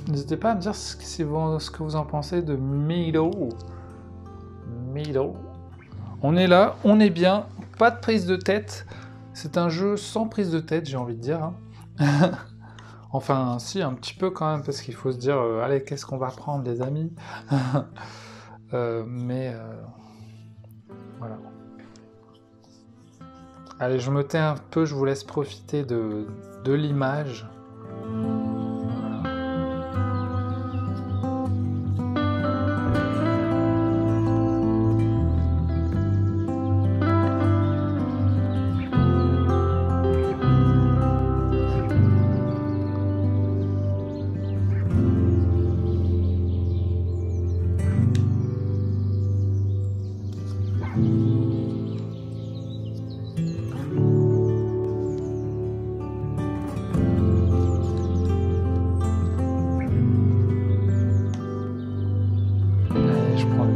N'hésitez pas à me dire ce que vous en pensez de Meadow. Meadow. On est là, on est bien. Pas de prise de tête. C'est un jeu sans prise de tête, j'ai envie de dire. Hein. Enfin, si, un petit peu quand même, parce qu'il faut se dire, allez, qu'est-ce qu'on va prendre, les amis. Voilà. Allez, je me tais un peu, je vous laisse profiter de l'image.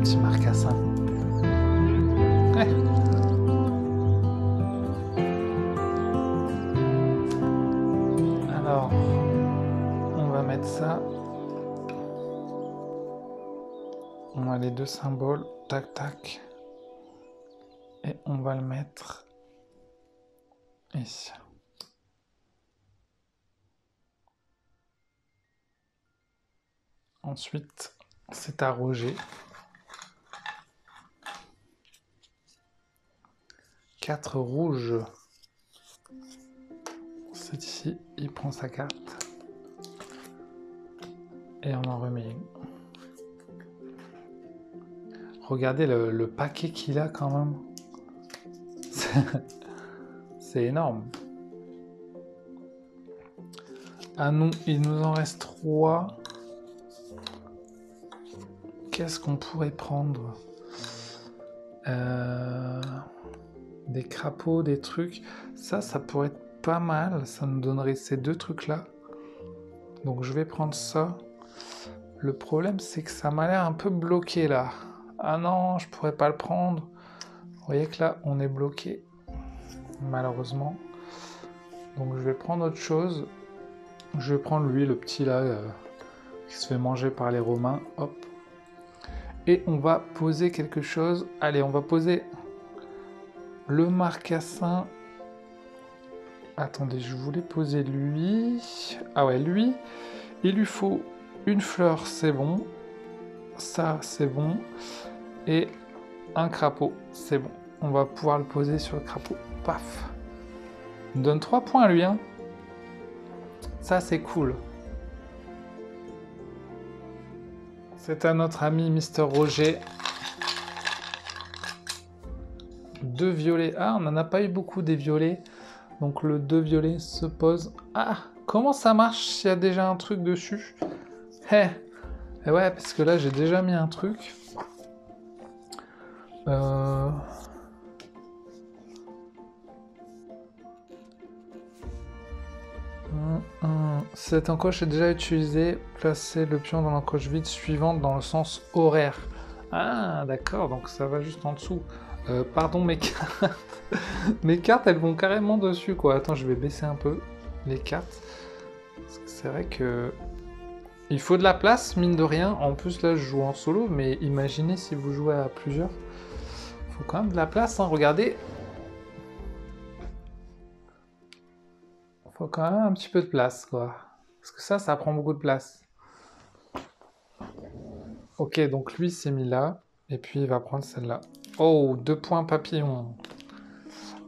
Petit marcassin. Alors, on va mettre ça. On a les deux symboles. Tac, tac. Et on va le mettre ici. Ensuite, c'est arrogé. 4 rouges. C'est ici, il prend sa carte. Et on en remet une. Regardez le paquet qu'il a quand même. C'est énorme. Ah non, il nous en reste 3. Qu'est-ce qu'on pourrait prendre? Des crapauds, des trucs. Ça pourrait être pas mal. Ça nous donnerait ces deux trucs-là. Donc je vais prendre ça. Le problème, c'est que ça m'a l'air un peu bloqué là. Ah non, je pourrais pas le prendre. Vous voyez que là, on est bloqué. Malheureusement. Donc je vais prendre autre chose. Je vais prendre lui, le petit là, qui se fait manger par les Romains. Hop. Et on va poser quelque chose. Allez, on va poser le marcassin. Attendez, je voulais poser lui. Ah ouais, lui. Il lui faut une fleur, c'est bon. Ça, c'est bon. Et un crapaud, c'est bon. On va pouvoir le poser sur le crapaud. Paf. Il me donne 3 points, lui. Hein. Ça, c'est cool. C'est à notre ami Mister Roger. 2 violets. Ah, on n'en a pas eu beaucoup des violets. Donc le 2 violets se pose. Ah, comment ça marche s'il y a déjà un truc dessus? Et ouais, parce que là, j'ai déjà mis un truc. Cette encoche est déjà utilisée. Placez le pion dans l'encoche vide suivante dans le sens horaire. Ah, d'accord, donc ça va juste en dessous. Pardon, mes cartes. Mes cartes, elles vont carrément dessus, quoi. Attends, je vais baisser un peu les cartes. C'est vrai que... Il faut de la place, mine de rien. En plus, là, je joue en solo, mais imaginez si vous jouez à plusieurs. Il faut quand même de la place, hein. Regardez. Il faut quand même un petit peu de place, quoi. Parce que ça prend beaucoup de place. Ok, donc lui s'est mis là. Et puis, il va prendre celle-là. Oh, 2 points papillon.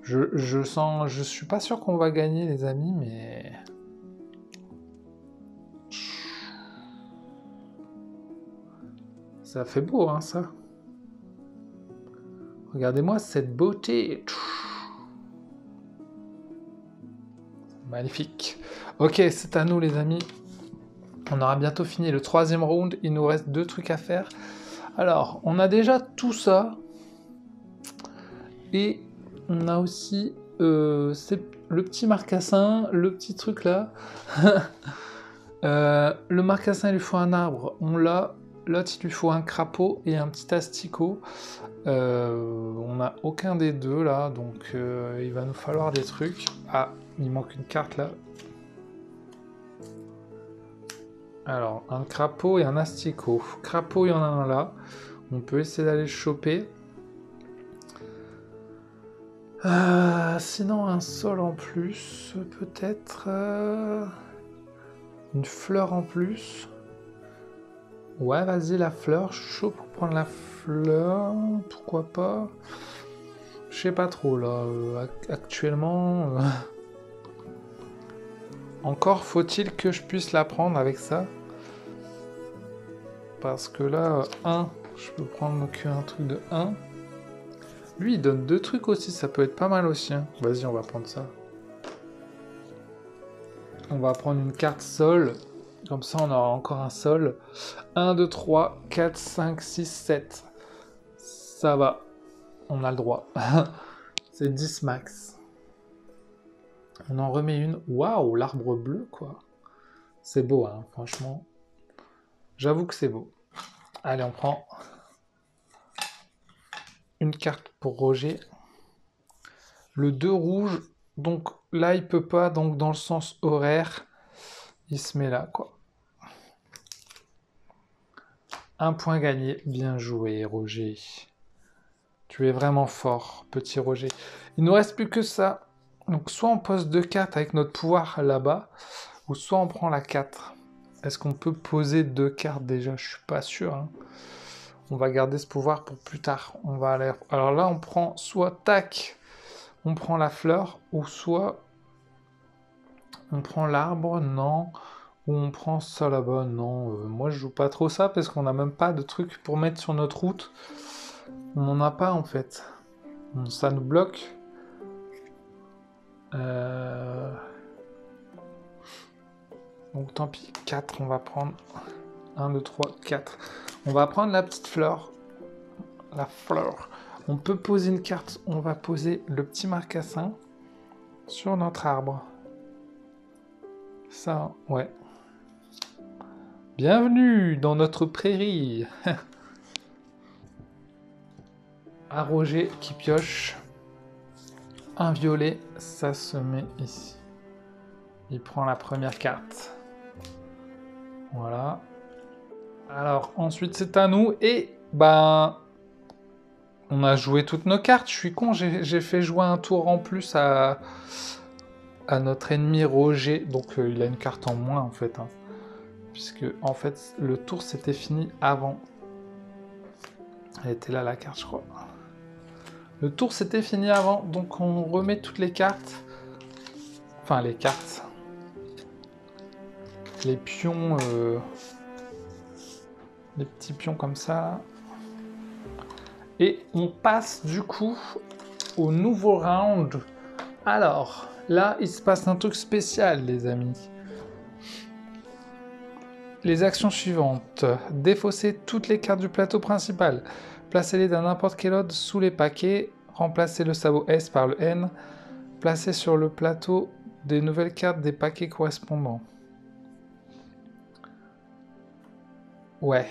Je sens... Je suis pas sûr qu'on va gagner, les amis, mais... Ça fait beau, hein, ça. Regardez-moi cette beauté. Magnifique. Ok, c'est à nous, les amis. On aura bientôt fini le 3e round. Il nous reste 2 trucs à faire. Alors, on a déjà tout ça. Et on a aussi le petit marcassin, le petit truc là. Le marcassin, il lui faut un arbre. On l'a. L'autre, il lui faut un crapaud et un petit asticot. On n'a aucun des deux là, donc il va nous falloir des trucs. Ah, il manque une carte là. Alors, un crapaud et un asticot. Crapaud, il y en a un là. On peut essayer d'aller le choper. Sinon, un sol en plus, peut-être. Une fleur en plus. Ouais, vas-y, la fleur. Je suis chaud pour prendre la fleur. Pourquoi pas? Je sais pas trop, là. Actuellement... Encore faut-il que je puisse la prendre avec ça. Parce que là, 1, je peux prendre qu'un truc de 1. Lui, il donne 2 trucs aussi, ça peut être pas mal aussi. Hein. Vas-y, on va prendre ça. On va prendre une carte sol. Comme ça, on aura encore un sol. 1, 2, 3, 4, 5, 6, 7. Ça va. On a le droit. C'est 10 max. On en remet une. Waouh, l'arbre bleu, quoi. C'est beau, hein, franchement. J'avoue que c'est beau. Allez, on prend une carte pour Roger. Le 2 rouge. Donc là, il peut pas. Donc dans le sens horaire, il se met là, quoi. Un point gagné. Bien joué, Roger. Tu es vraiment fort, petit Roger. Il nous reste plus que ça. Donc soit on pose 2 cartes avec notre pouvoir là-bas, ou soit on prend la 4. Est-ce qu'on peut poser 2 cartes déjà? Je suis pas sûr. Hein. On va garder ce pouvoir pour plus tard. On va aller... Alors là, on prend soit tac, on prend la fleur, ou soit on prend l'arbre, non. Ou on prend ça là-bas, non. Moi, je joue pas trop ça parce qu'on n'a même pas de truc pour mettre sur notre route. On n'en a pas en fait. Ça nous bloque. Donc tant pis, 4, on va prendre 1, 2, 3, 4. On va prendre la petite fleur. La fleur. On peut poser une carte, on va poser le petit marcassin sur notre arbre. Ça, ouais. Bienvenue dans notre prairie. À Roger qui pioche. Un violet, ça se met ici. Il prend la première carte. Voilà. Alors, ensuite, c'est à nous. Et, ben... On a joué toutes nos cartes. Je suis con, j'ai fait jouer un tour en plus à notre ennemi Roger. Donc, il a une carte en moins, en fait. Hein. Puisque, en fait, le tour s'était fini avant. Elle était là, la carte, je crois. Le tour s'était fini avant. Donc, on remet toutes les cartes. Enfin, les cartes. Les pions... Les petits pions comme ça. Et on passe du coup au nouveau round. Alors, là, il se passe un truc spécial, les amis. Les actions suivantes. Défausser toutes les cartes du plateau principal. Placez-les dans n'importe quel ordre sous les paquets. Remplacez le sabot S par le N. Placez sur le plateau des nouvelles cartes des paquets correspondants. Ouais.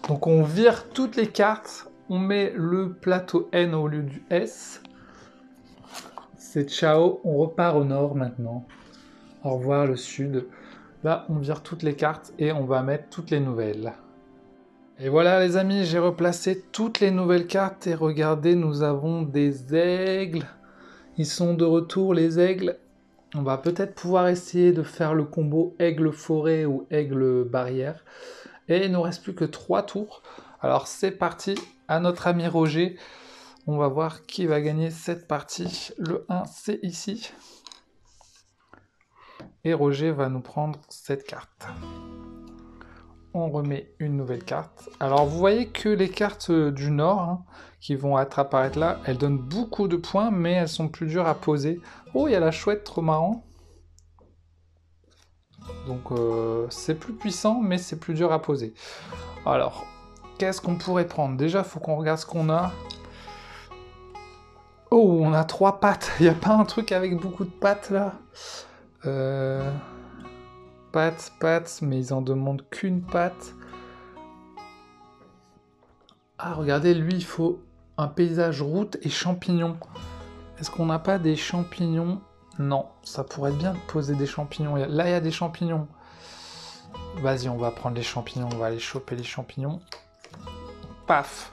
Donc on vire toutes les cartes, on met le plateau N au lieu du S. C'est ciao, on repart au nord maintenant. Au revoir le sud. Là, on vire toutes les cartes et on va mettre toutes les nouvelles. Et voilà les amis, j'ai replacé toutes les nouvelles cartes et regardez, nous avons des aigles. Ils sont de retour les aigles. On va peut-être pouvoir essayer de faire le combo aigle forêt ou aigle barrière. Et il ne nous reste plus que 3 tours. Alors c'est parti, à notre ami Roger. On va voir qui va gagner cette partie. Le 1 c'est ici. Et Roger va nous prendre cette carte. On remet une nouvelle carte. Alors vous voyez que les cartes du nord hein, qui vont apparaître là, elles donnent beaucoup de points, mais elles sont plus dures à poser. Oh, il y a la chouette, trop marrant. Donc c'est plus puissant, mais c'est plus dur à poser. Alors, qu'est-ce qu'on pourrait prendre? Déjà, il faut qu'on regarde ce qu'on a. Oh, on a 3 pattes. Il n'y a pas un truc avec beaucoup de pattes là pattes, mais ils en demandent qu'une patte. Ah, regardez, lui, il faut un paysage route et champignons. Est-ce qu'on n'a pas des champignons? Non, ça pourrait être bien de poser des champignons. Là, il y a des champignons. Vas-y, on va prendre les champignons, on va aller choper les champignons. Paf.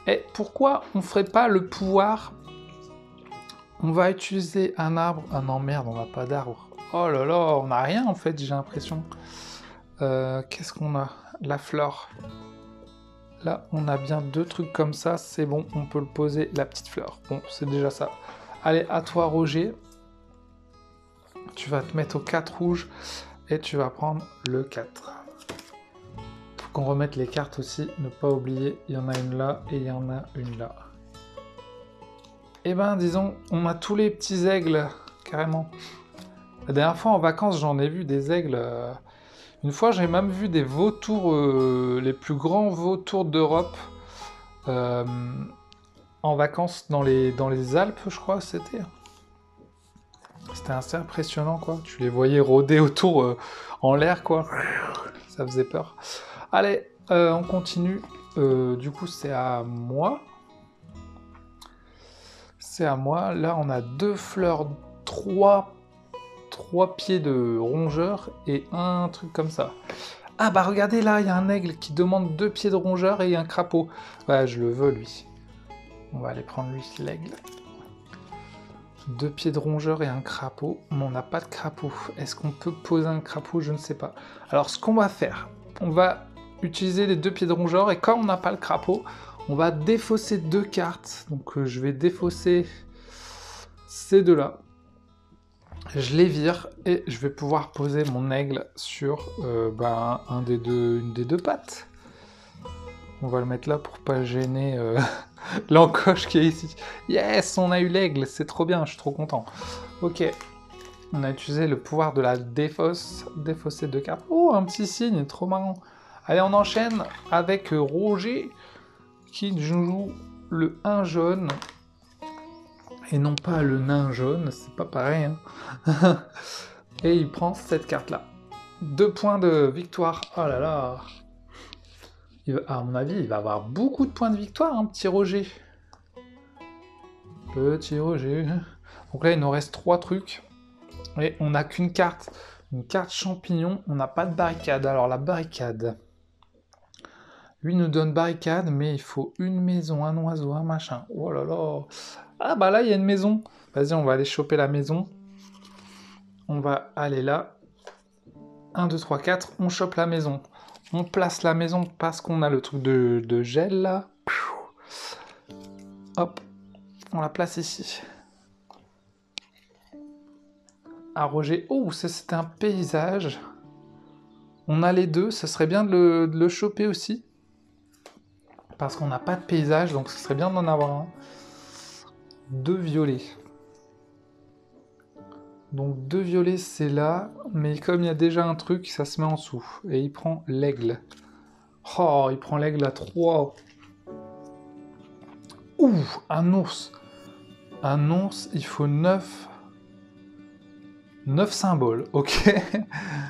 Et pourquoi on ferait pas le pouvoir? On va utiliser un arbre. Ah non, merde, on n'a pas d'arbre. Oh là là, on n'a rien en fait, j'ai l'impression. Qu'est-ce qu'on a? La fleur. Là, on a bien 2 trucs comme ça, c'est bon, on peut le poser, la petite fleur. Bon, c'est déjà ça. Allez, à toi, Roger. Tu vas te mettre au 4 rouge et tu vas prendre le 4. Faut qu'on remette les cartes aussi, ne pas oublier, il y en a une là et il y en a une là. Eh ben, disons, on a tous les petits aigles, carrément. La dernière fois en vacances, j'en ai vu des aigles. Une fois, j'ai même vu des vautours, les plus grands vautours d'Europe, en vacances dans les Alpes, je crois, c'était. C'était assez impressionnant, quoi. Tu les voyais rôder autour en l'air, quoi. Ça faisait peur. Allez, on continue. Du coup, c'est à moi. C'est à moi. Là, on a 2 fleurs, 3 pieds de rongeur et un truc comme ça. Ah bah regardez là, il y a un aigle qui demande 2 pieds de rongeur et un crapaud. Ouais, je le veux lui. On va aller prendre lui, l'aigle. 2 pieds de rongeur et un crapaud. Mais on n'a pas de crapaud. Est-ce qu'on peut poser un crapaud? Je ne sais pas. Alors ce qu'on va faire, on va utiliser les 2 pieds de rongeur et quand on n'a pas le crapaud, on va défausser 2 cartes. Donc je vais défausser ces 2 là. Je les vire et je vais pouvoir poser mon aigle sur une des deux pattes. On va le mettre là pour pas gêner l'encoche qui est ici. Yes, on a eu l'aigle, c'est trop bien, je suis trop content. Ok, on a utilisé le pouvoir de la défausse, défausser 2 cartes. Oh, un petit signe, trop marrant. Allez, on enchaîne avec Roger qui joue le 1 jaune. Et non pas le nain jaune, c'est pas pareil. Hein. Et il prend cette carte-là. 2 points de victoire. Oh là là. À mon avis, il va avoir beaucoup de points de victoire, hein, petit Roger. Petit Roger. Donc là, il nous reste 3 trucs. Et on n'a qu'une carte. Une carte champignon. On n'a pas de barricade. Alors la barricade. Lui nous donne barricade, mais il faut une maison, un oiseau, un machin. Oh là là. Ah bah là, il y a une maison. Vas-y, on va aller choper la maison. On va aller là. 1, 2, 3, 4. On chope la maison. On place la maison parce qu'on a le truc de gel là. Hop. On la place ici. Ah, Roger. Oh, ça c'était un paysage. On a les deux. Ça serait bien de le choper aussi. Parce qu'on n'a pas de paysage, donc ce serait bien d'en avoir un. 2 violets. Donc 2 violets, c'est là. Mais comme il y a déjà un truc, ça se met en dessous. Et il prend l'aigle. Oh, il prend l'aigle à 3. Ouh, un ours. Un ours, il faut 9 symboles. Ok.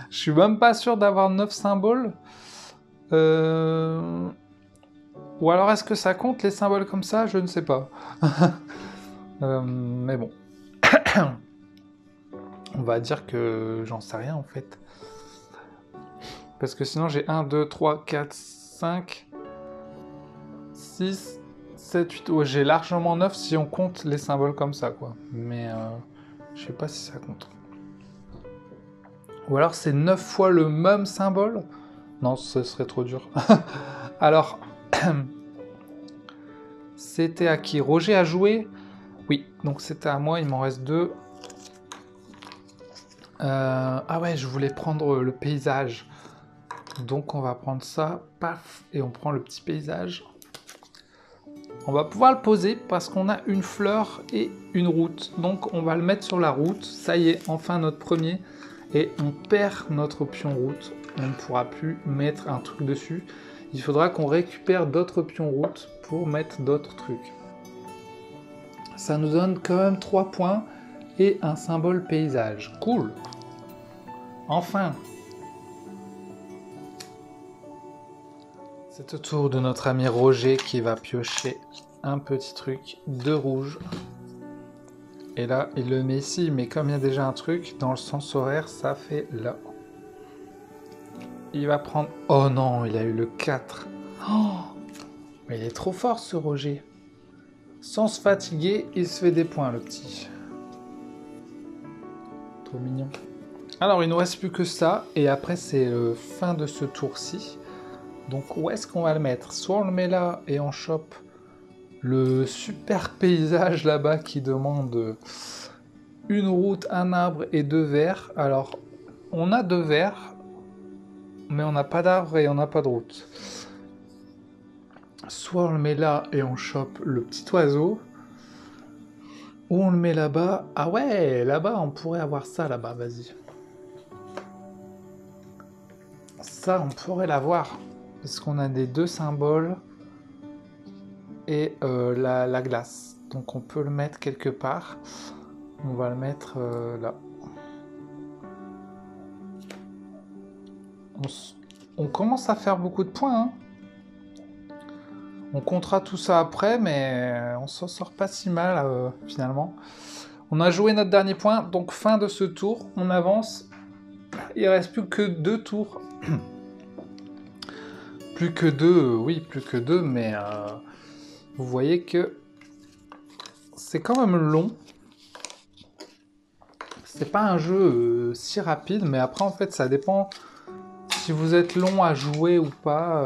Je suis même pas sûr d'avoir 9 symboles. Ou alors est-ce que ça compte les symboles comme ça? Je ne sais pas. Mais bon. On va dire que j'en sais rien en fait. Parce que sinon j'ai 1, 2, 3, 4, 5, 6, 7, 8... Ouais, j'ai largement 9 si on compte les symboles comme ça, quoi. Mais je sais pas si ça compte. Ou alors c'est 9 fois le même symbole? Non, ce serait trop dur. Alors, c'était à qui? Roger a joué? Oui, donc c'était à moi, il m'en reste 2. Ah ouais, je voulais prendre le paysage. Donc on va prendre ça, paf, et on prend le petit paysage. On va pouvoir le poser parce qu'on a une fleur et une route. Donc on va le mettre sur la route. Ça y est, enfin notre premier. Et on perd notre pion route. On ne pourra plus mettre un truc dessus. Il faudra qu'on récupère d'autres pions route pour mettre d'autres trucs. Ça nous donne quand même 3 points et un symbole paysage. Cool! Enfin! C'est au tour de notre ami Roger qui va piocher un petit truc de rouge. Et là, il le met ici, mais comme il y a déjà un truc, dans le sens horaire, ça fait là. Il va prendre... Oh non, il a eu le 4. Oh, mais il est trop fort ce Roger. Sans se fatiguer, il se fait des points, le petit. Trop mignon. Alors, il ne nous reste plus que ça, et après, c'est fin de ce tour-ci. Donc, où est-ce qu'on va le mettre? Soit on le met là, et on chope le super paysage là-bas qui demande une route, un arbre et 2 vers. Alors, on a 2 vers, mais on n'a pas d'arbre et on n'a pas de route. Soit on le met là et on chope le petit oiseau, ou on le met là-bas. Ah ouais, là-bas, on pourrait avoir ça là-bas, vas-y. Ça, on pourrait l'avoir, parce qu'on a des 2 symboles et la glace. Donc on peut le mettre quelque part. On va le mettre là. On commence à faire beaucoup de points, hein. On comptera tout ça après, mais on s'en sort pas si mal finalement. On a joué notre dernier point, donc fin de ce tour, on avance. Il reste plus que 2 tours. Plus que 2, oui, plus que 2, mais vous voyez que c'est quand même long. C'est pas un jeu si rapide, mais après en fait ça dépend si vous êtes long à jouer ou pas.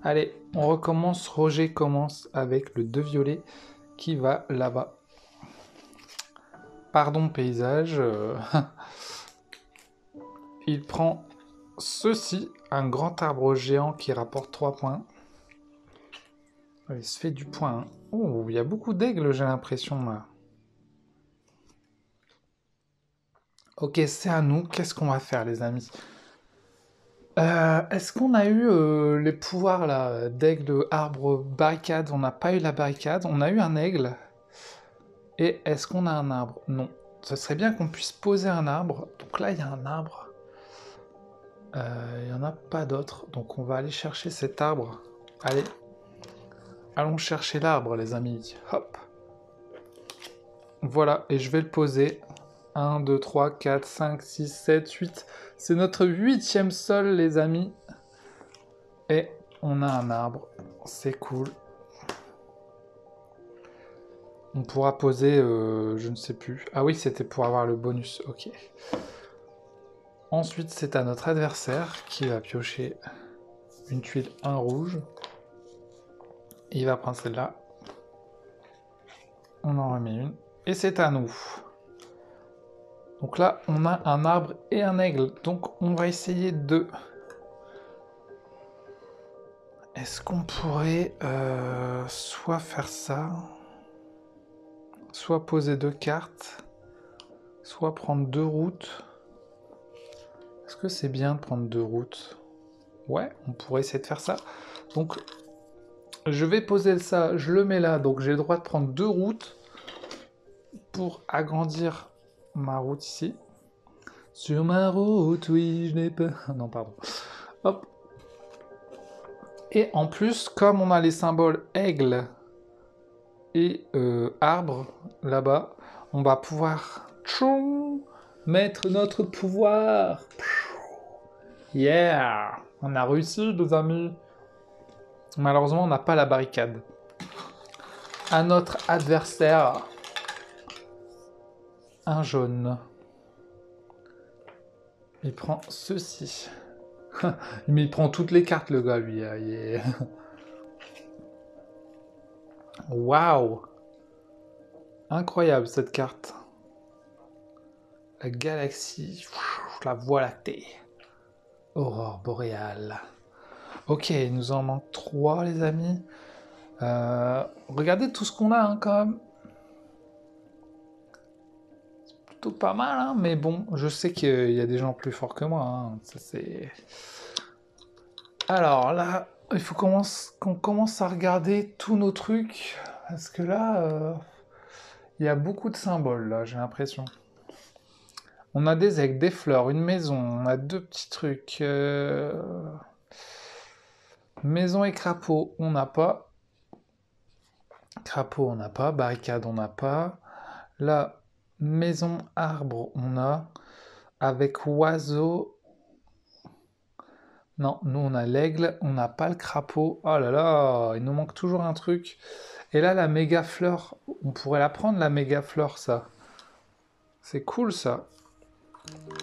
Allez, on recommence. Roger commence avec le 2 violet qui va là-bas. Pardon, paysage. Il prend ceci, un grand arbre géant qui rapporte 3 points. Il se fait du point. Hein. Oh, il y a beaucoup d'aigles, j'ai l'impression, là. Ok, c'est à nous. Qu'est-ce qu'on va faire, les amis? Est-ce qu'on a eu les pouvoirs là d'aigle, arbre, barricade? On n'a pas eu la barricade. On a eu un aigle. Et est-ce qu'on a un arbre? Non. Ce serait bien qu'on puisse poser un arbre. Donc là, il y a un arbre. Il n'y en a pas d'autre. Donc on va aller chercher cet arbre. Allez. Allons chercher l'arbre, les amis. Hop. Voilà. Et je vais le poser. 1, 2, 3, 4, 5, 6, 7, 8. C'est notre 8e sol, les amis. Et on a un arbre. C'est cool. On pourra poser, je ne sais plus. Ah oui, c'était pour avoir le bonus. Ok. Ensuite, c'est à notre adversaire qui va piocher une tuile, un rouge. Il va prendre celle-là. On en remet une. Et c'est à nous. Donc là, on a un arbre et un aigle. Donc on va essayer de... Est-ce qu'on pourrait soit faire ça, soit poser 2 cartes, soit prendre 2 routes. Est-ce que c'est bien de prendre 2 routes? Ouais, on pourrait essayer de faire ça. Donc, je vais poser ça, je le mets là. Donc j'ai le droit de prendre 2 routes pour agrandir ma route ici. Sur ma route, oui, je n'ai pas... Non, pardon. Hop. Et en plus, comme on a les symboles aigle et arbre, là-bas, on va pouvoir tchoum, mettre notre pouvoir. Yeah! On a réussi, les amis. Malheureusement, on n'a pas la barricade. À notre adversaire, un jaune. Il prend ceci. Mais il prend toutes les cartes, le gars, lui. Yeah. Waouh! Incroyable, cette carte. La galaxie, la voie lactée. Aurore boréale. Ok, il nous en manque 3, les amis. Regardez tout ce qu'on a, hein, quand même. C'est plutôt pas mal, hein, mais bon, je sais qu'il y a des gens plus forts que moi. Hein. Ça, c'est... Alors là, il faut qu'on commence à regarder tous nos trucs. Parce que là, il y a beaucoup de symboles, là, j'ai l'impression. On a des aigles, des fleurs, une maison, on a 2 petits trucs. Maison et crapaud, on n'a pas. Crapaud, on n'a pas. Barricade, on n'a pas. Là, maison, arbre, on a. Avec oiseau. Non, nous on a l'aigle, on n'a pas le crapaud. Oh là là, il nous manque toujours un truc. Et là, la méga fleur, on pourrait la prendre, la méga fleur, ça. C'est cool, ça.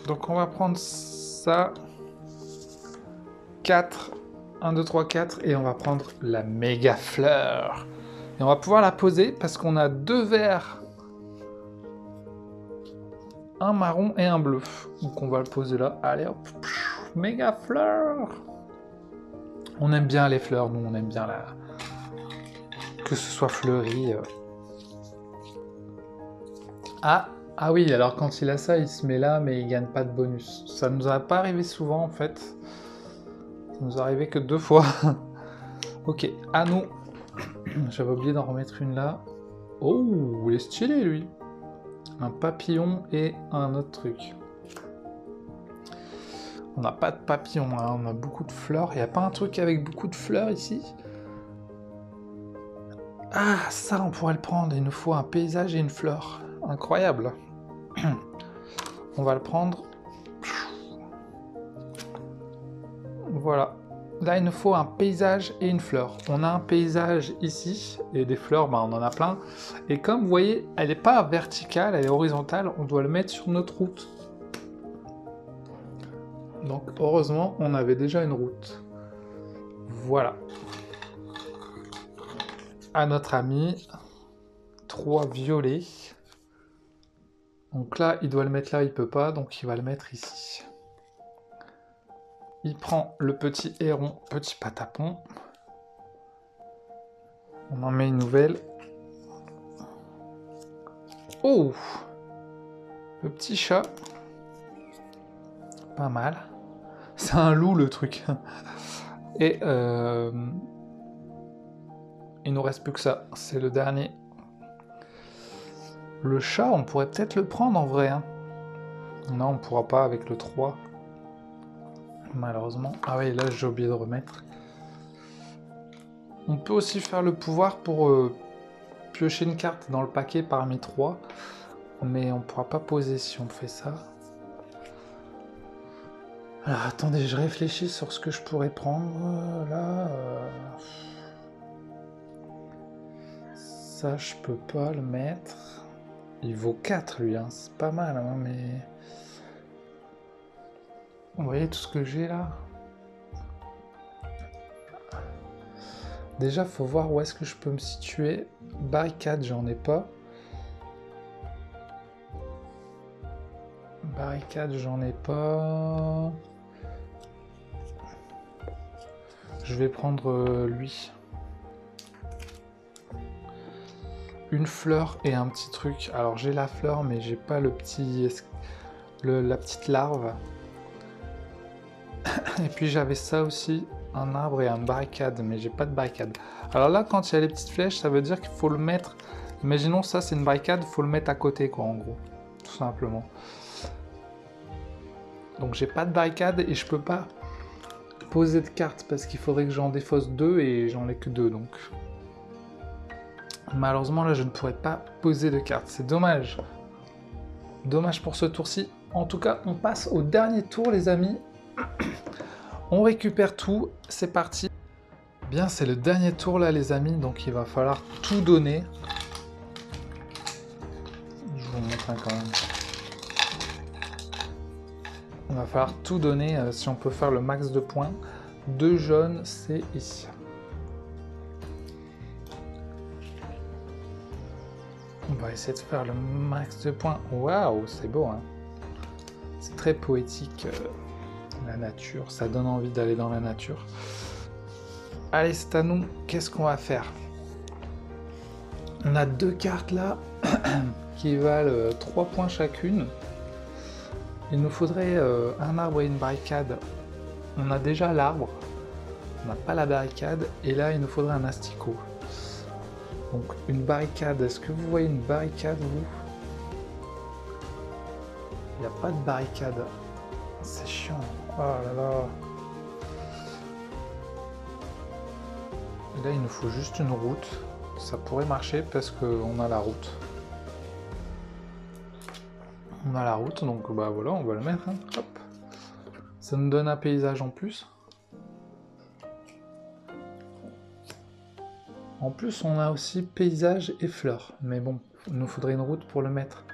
Donc on va prendre ça. 4. 1, 2, 3, 4. Et on va prendre la méga fleur. Et on va pouvoir la poser parce qu'on a 2 verts. Un marron et un bleu. Donc on va le poser là. Allez hop. Méga fleur. On aime bien les fleurs, nous on aime bien la... que ce soit fleuri. Ah oui, alors quand il a ça, il se met là, mais il gagne pas de bonus. Ça nous a pas arrivé souvent en fait. Ça nous est arrivé que 2 fois. Ok, à nous. J'avais oublié d'en remettre une là. Oh, il est stylé lui. Un papillon et un autre truc. On n'a pas de papillon, hein. On a beaucoup de fleurs. Il n'y a pas un truc avec beaucoup de fleurs ici? Ah, ça, on pourrait le prendre. Il nous faut un paysage et une fleur. Incroyable. On va le prendre. Voilà. Là, il nous faut un paysage et une fleur. On a un paysage ici, et des fleurs, bah, on en a plein. Et comme vous voyez, elle n'est pas verticale, elle est horizontale. On doit le mettre sur notre route. Donc, heureusement, on avait déjà une route. Voilà. À notre ami, 3 violets. Donc là, il doit le mettre là, il peut pas, donc il va le mettre ici. Il prend le petit héron, petit patapon. On en met une nouvelle. Oh! Le petit chat. Pas mal. C'est un loup, le truc. Et il nous reste plus que ça. C'est le dernier. Le chat, on pourrait peut-être le prendre en vrai. Hein. Non, on pourra pas avec le 3. Malheureusement. Ah oui, là j'ai oublié de remettre. On peut aussi faire le pouvoir pour piocher une carte dans le paquet parmi 3. Mais on pourra pas poser si on fait ça. Alors attendez, je réfléchis sur ce que je pourrais prendre. Là... Ça, je peux pas le mettre. Il vaut 4 lui, hein. C'est pas mal, hein, mais... Vous voyez tout ce que j'ai là? Déjà, faut voir où est-ce que je peux me situer. Barricade, j'en ai pas. Barricade, j'en ai pas. Je vais prendre lui. Une fleur et un petit truc. Alors j'ai la fleur, mais j'ai pas le petit... la petite larve. Et puis j'avais ça aussi, un arbre et une barricade, mais j'ai pas de barricade. Alors là, quand il y a les petites flèches, ça veut dire qu'il faut le mettre... Imaginons ça, c'est une barricade, il faut le mettre à côté, quoi, en gros. Tout simplement. Donc j'ai pas de barricade et je peux pas poser de cartes parce qu'il faudrait que j'en défausse 2 et j'en ai que 2, donc... Malheureusement, là, je ne pourrais pas poser de cartes. C'est dommage. Dommage pour ce tour-ci. En tout cas, on passe au dernier tour, les amis. On récupère tout. C'est parti. Bien, c'est le dernier tour, là, les amis. Donc, il va falloir tout donner. Je vous montre quand même. Il va falloir tout donner si on peut faire le max de points. 2 jaunes, c'est ici. On va essayer de faire le max de points. Waouh, c'est beau, hein. C'est très poétique, la nature. Ça donne envie d'aller dans la nature. Allez, c'est à nous. Qu'est-ce qu'on va faire? On a 2 cartes là qui valent 3 points chacune. Il nous faudrait un arbre et une barricade. On a déjà l'arbre. On n'a pas la barricade. Et là, il nous faudrait un asticot. Donc une barricade, est-ce que vous voyez une barricade, vous? Il n'y a pas de barricade. C'est chiant. Oh là là. Et là, il nous faut juste une route. Ça pourrait marcher parce qu'on a la route. On a la route, donc bah voilà, on va le mettre. Hein. Hop. Ça nous donne un paysage en plus. En plus, on a aussi paysage et fleurs. Mais bon, il nous faudrait une route pour le mettre.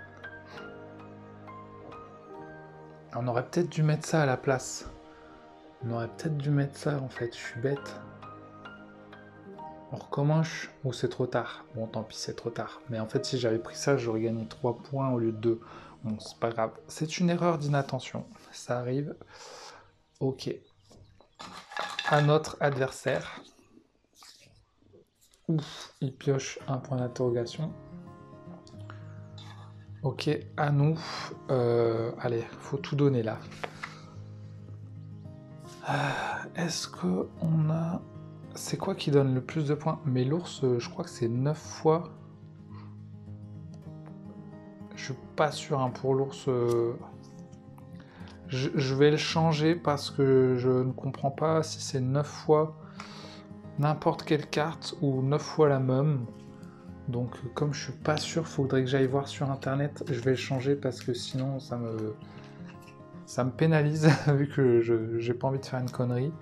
On aurait peut-être dû mettre ça à la place. On aurait peut-être dû mettre ça, en fait. Je suis bête. On recommence ou c'est trop tard? Bon, tant pis, c'est trop tard. Mais en fait, si j'avais pris ça, j'aurais gagné 3 points au lieu de 2. Bon, c'est pas grave. C'est une erreur d'inattention. Ça arrive. Ok. À notre adversaire. Ouf, il pioche un point d'interrogation. Ok, à nous. Allez, faut tout donner là. Est-ce que on a... C'est quoi qui donne le plus de points? Mais l'ours, je crois que c'est 9 fois. Je suis pas sûr hein, pour l'ours. Je vais le changer parce que je ne comprends pas si c'est 9 fois n'importe quelle carte ou 9 fois la même. Donc comme je suis pas sûr, faudrait que j'aille voir sur internet. Je vais le changer parce que sinon ça me pénalise vu que j'ai pas envie de faire une connerie.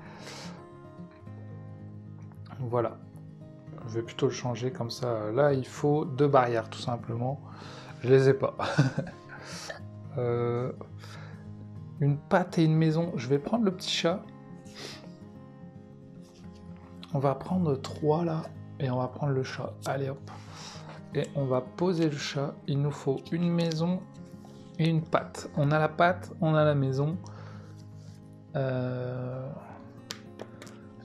Voilà. Je vais plutôt le changer comme ça. Là, il faut 2 barrières tout simplement. Je les ai pas. Une patte et une maison. Je vais prendre le petit chat. On va prendre 3 là. Et on va prendre le chat. Allez hop. Et on va poser le chat. Il nous faut une maison et une patte. On a la patte, on a la maison.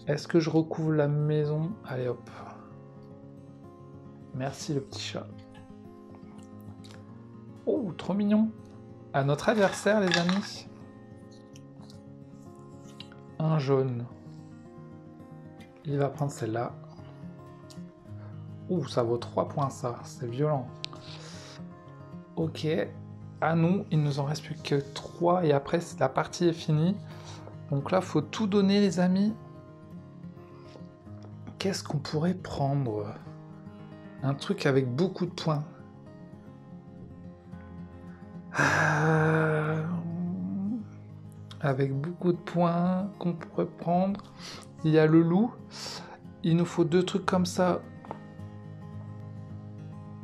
Est-ce que je recouvre la maison? Allez hop. Merci le petit chat. Oh, trop mignon. À notre adversaire, les amis. Un jaune. Il va prendre celle-là. Ouh, ça vaut 3 points ça. C'est violent. Ok. À nous, il nous en reste plus que 3 et après la partie est finie. Donc là, faut tout donner les amis. Qu'est-ce qu'on pourrait prendre? Un truc avec beaucoup de points. Avec beaucoup de points qu'on pourrait prendre. Il y a le loup. Il nous faut 2 trucs comme ça.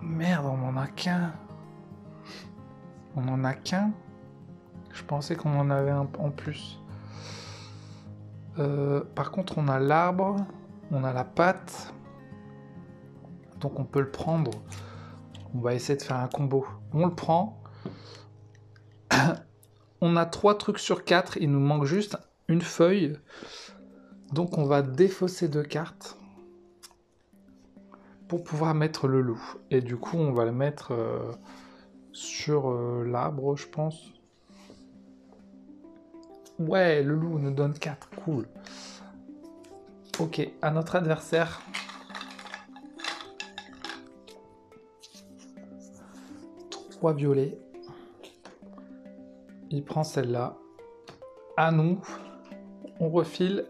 Merde, on en a qu'un. On en a qu'un. Je pensais qu'on en avait un en plus. Par contre, on a l'arbre. On a la patte. Donc on peut le prendre. On va essayer de faire un combo. On le prend. On a 3 trucs sur 4. Il nous manque juste une feuille. Donc on va défausser 2 cartes. Pour pouvoir mettre le loup. Et du coup, on va le mettre sur l'arbre, je pense. Ouais, le loup nous donne 4. Cool. Ok, à notre adversaire. Trois violets. Il prend celle-là. À nous. On refile.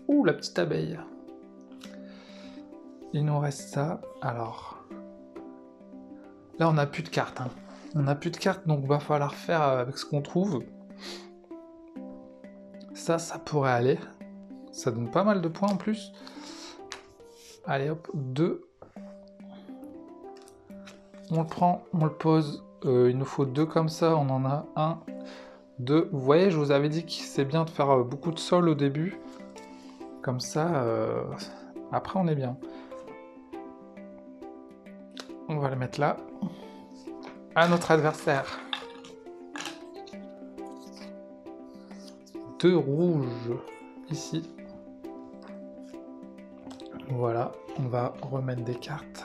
Ouh, la petite abeille. Il nous reste ça. Alors, Là, on n'a plus de cartes. Hein. On n'a plus de cartes, donc va falloir faire avec ce qu'on trouve. Ça pourrait aller. Ça donne pas mal de points en plus. Allez hop, 2. On le prend, on le pose. Il nous faut 2 comme ça, on en a 1, 2. Vous voyez, je vous avais dit que c'est bien de faire beaucoup de sol au début. Comme ça, après on est bien. On va le mettre là. À notre adversaire. 2 rouges ici. Voilà, on va remettre des cartes.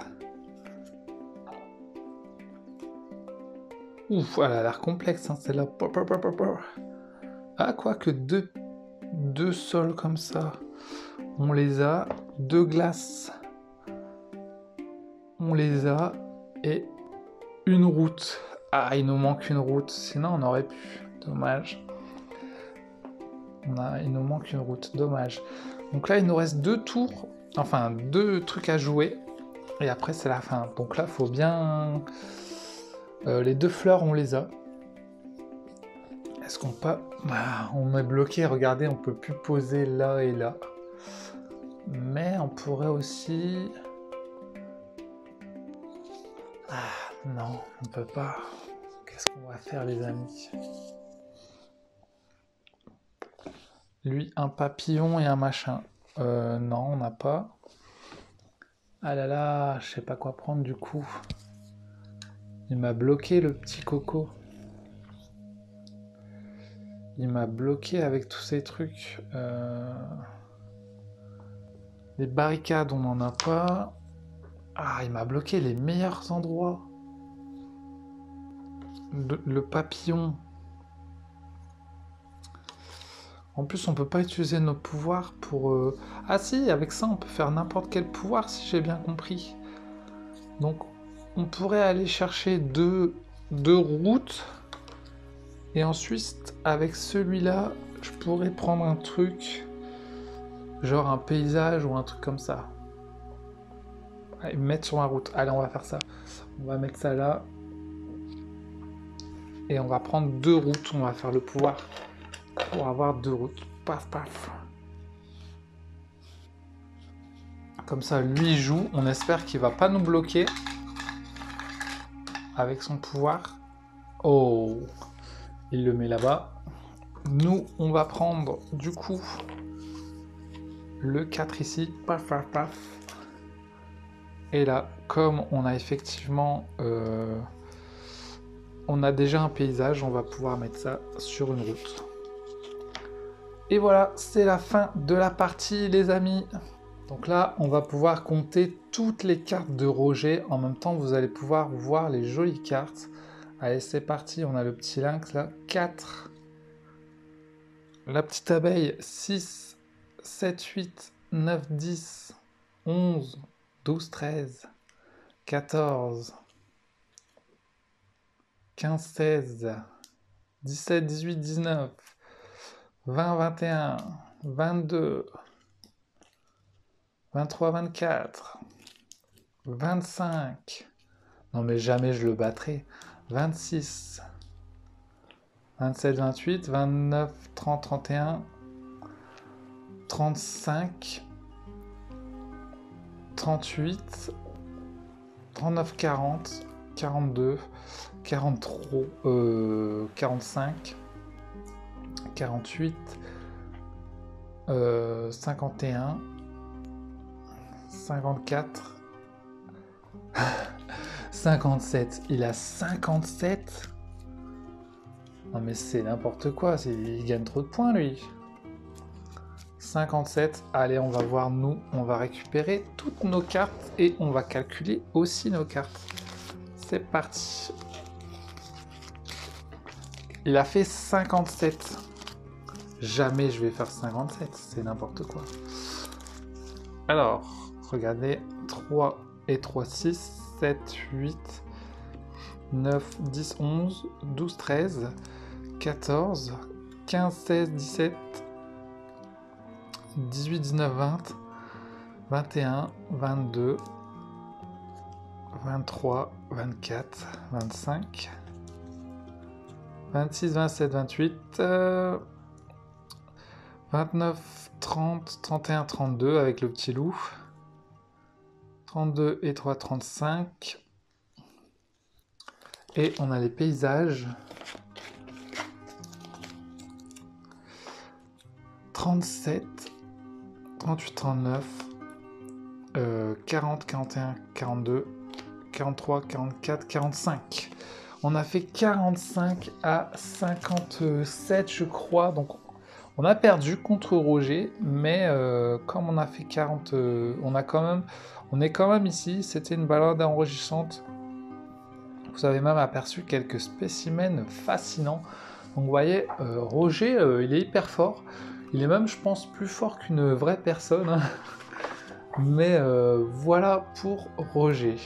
Ouf, elle a l'air complexe, hein, celle-là. Ah, quoi que 2 sols comme ça. On les a. 2 glaces. On les a. Et une route. Ah, il nous manque une route. Sinon, on aurait pu. Dommage. Il nous manque une route. Dommage. Donc là, il nous reste 2 tours. Enfin, 2 trucs à jouer. Et après, c'est la fin. Donc là, il faut bien... les 2 fleurs, on les a. Est-ce qu'on peut... Ah, on est bloqué, regardez, on peut plus poser là et là. Mais on pourrait aussi... Ah, non, on peut pas. Qu'est-ce qu'on va faire, les amis? Lui, un papillon et un machin. Non, on n'a pas. Ah là là, je sais pas quoi prendre du coup. Il m'a bloqué, le petit coco. Il m'a bloqué avec tous ces trucs. Les barricades, on n'en a pas. Ah, il m'a bloqué les meilleurs endroits. Le papillon. En plus, on peut pas utiliser nos pouvoirs pour... Ah si, avec ça, on peut faire n'importe quel pouvoir, si j'ai bien compris. Donc, on pourrait aller chercher deux routes. Et ensuite, avec celui-là, je pourrais prendre un truc... Genre un paysage ou un truc comme ça. Allez, mettre sur ma route. Allez, on va faire ça. On va mettre ça là. Et on va prendre 2 routes. On va faire le pouvoir pour avoir 2 routes. Paf, paf. Comme ça, lui il joue. On espère qu'il va pas nous bloquer avec son pouvoir. Oh, il le met là-bas. Nous, on va prendre du coup le 4 ici. Paf, paf, paf. Et là, comme on a effectivement... on a déjà un paysage, on va pouvoir mettre ça sur une route. Et voilà, c'est la fin de la partie, les amis. Donc là, on va pouvoir compter toutes les cartes de Roger. En même temps, vous allez pouvoir voir les jolies cartes. Allez, c'est parti. On a le petit lynx là, 4. La petite abeille, 6, 7, 8, 9, 10, 11, 12, 13, 14, 15, 16, 17, 18, 19, 20, 21, 22, 23, 24, 25, non mais jamais je le battrai, 26, 27, 28, 29, 30, 31, 35, 38, 39, 40, 42, 43, 45, 48, 51, 54, 57. Il a 57. Non mais c'est n'importe quoi, il gagne trop de points lui. 57. Allez, on va voir, nous, on va récupérer toutes nos cartes et on va calculer aussi nos cartes. C'est parti. Il a fait 57. Jamais je vais faire 57, c'est n'importe quoi. Alors, regardez, 3 et 3, 6, 7, 8, 9, 10, 11, 12, 13, 14, 15, 16, 17, 18, 19, 20, 21, 22, 23, 24, 25, 26, 27, 28, 29, 30, 31, 32 avec le petit loup, 32 et 3, 35, et on a les paysages, 37, 38, 39, 40, 41, 42, 43, 44, 45. On a fait 45 à 57, je crois. Donc, on a perdu contre Roger, mais comme on a fait 40, on est quand même ici. C'était une balade enrichissante. Vous avez même aperçu quelques spécimens fascinants. Donc, vous voyez, Roger, il est hyper fort. Il est même, je pense, plus fort qu'une vraie personne. Hein. Mais voilà pour Roger.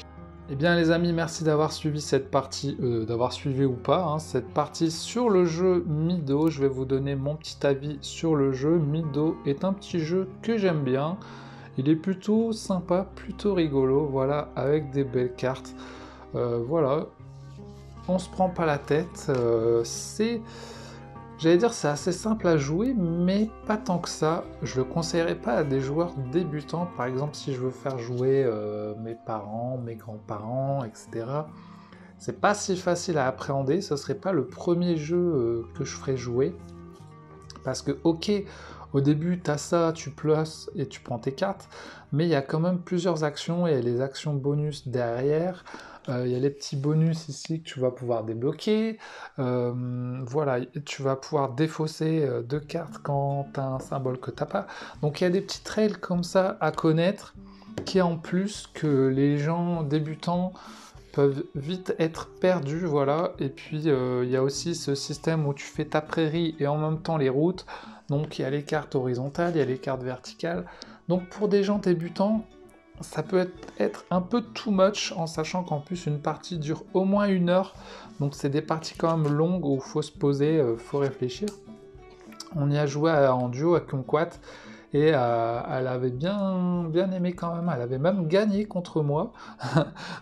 Eh bien les amis, merci d'avoir suivi cette partie, d'avoir suivi ou pas, hein, cette partie sur le jeu Mido. Je vais vous donner mon petit avis sur le jeu. Mido est un petit jeu que j'aime bien. Il est plutôt sympa, plutôt rigolo, voilà, avec des belles cartes. Voilà, on se prend pas la tête. J'allais dire c'est assez simple à jouer, mais pas tant que ça. Je le conseillerais pas à des joueurs débutants, par exemple si je veux faire jouer mes parents, mes grands-parents, etc. C'est pas si facile à appréhender, ce serait pas le premier jeu que je ferais jouer. Parce que ok, au début t'as ça, tu places et tu prends tes cartes, mais il y a quand même plusieurs actions, et les actions bonus derrière. Il y a les petits bonus ici que tu vas pouvoir débloquer. Voilà, tu vas pouvoir défausser 2 cartes quand tu as un symbole que tu n'as pas. Donc il y a des petits trails comme ça à connaître, qui en plus que les gens débutants peuvent vite être perdus, voilà. Et puis il y a aussi ce système où tu fais ta prairie et en même temps les routes. Donc il y a les cartes horizontales, il y a les cartes verticales. Donc pour des gens débutants, ça peut être un peu too much, en sachant qu'en plus une partie dure au moins 1 heure, donc c'est des parties quand même longues où il faut se poser, faut réfléchir. On y a joué en duo avec Kumquat, et elle avait bien aimé quand même, elle avait même gagné contre moi.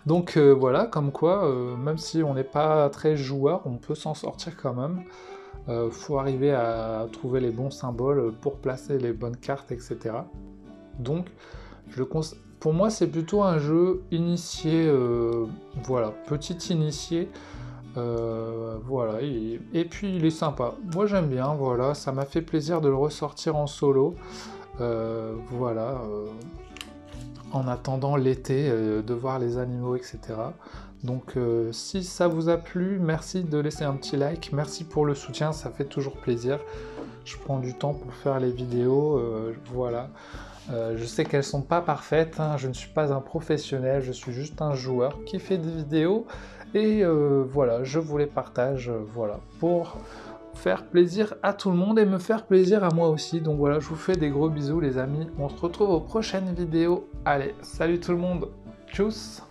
Donc voilà, comme quoi, même si on n'est pas très joueur, on peut s'en sortir quand même. Faut arriver à trouver les bons symboles pour placer les bonnes cartes, etc. Donc, pour moi, c'est plutôt un jeu initié, voilà, petit initié, voilà, et puis il est sympa. Moi, j'aime bien, voilà, ça m'a fait plaisir de le ressortir en solo, voilà, en attendant l'été, de voir les animaux, etc. Donc, si ça vous a plu, merci de laisser un petit like, merci pour le soutien, ça fait toujours plaisir. Je prends du temps pour faire les vidéos, voilà. Je sais qu'elles sont pas parfaites, hein, je ne suis pas un professionnel, je suis juste un joueur qui fait des vidéos, et voilà, je vous les partage, voilà, pour faire plaisir à tout le monde et me faire plaisir à moi aussi. Donc voilà, je vous fais des gros bisous les amis, on se retrouve aux prochaines vidéos. Allez, salut tout le monde, tchuss!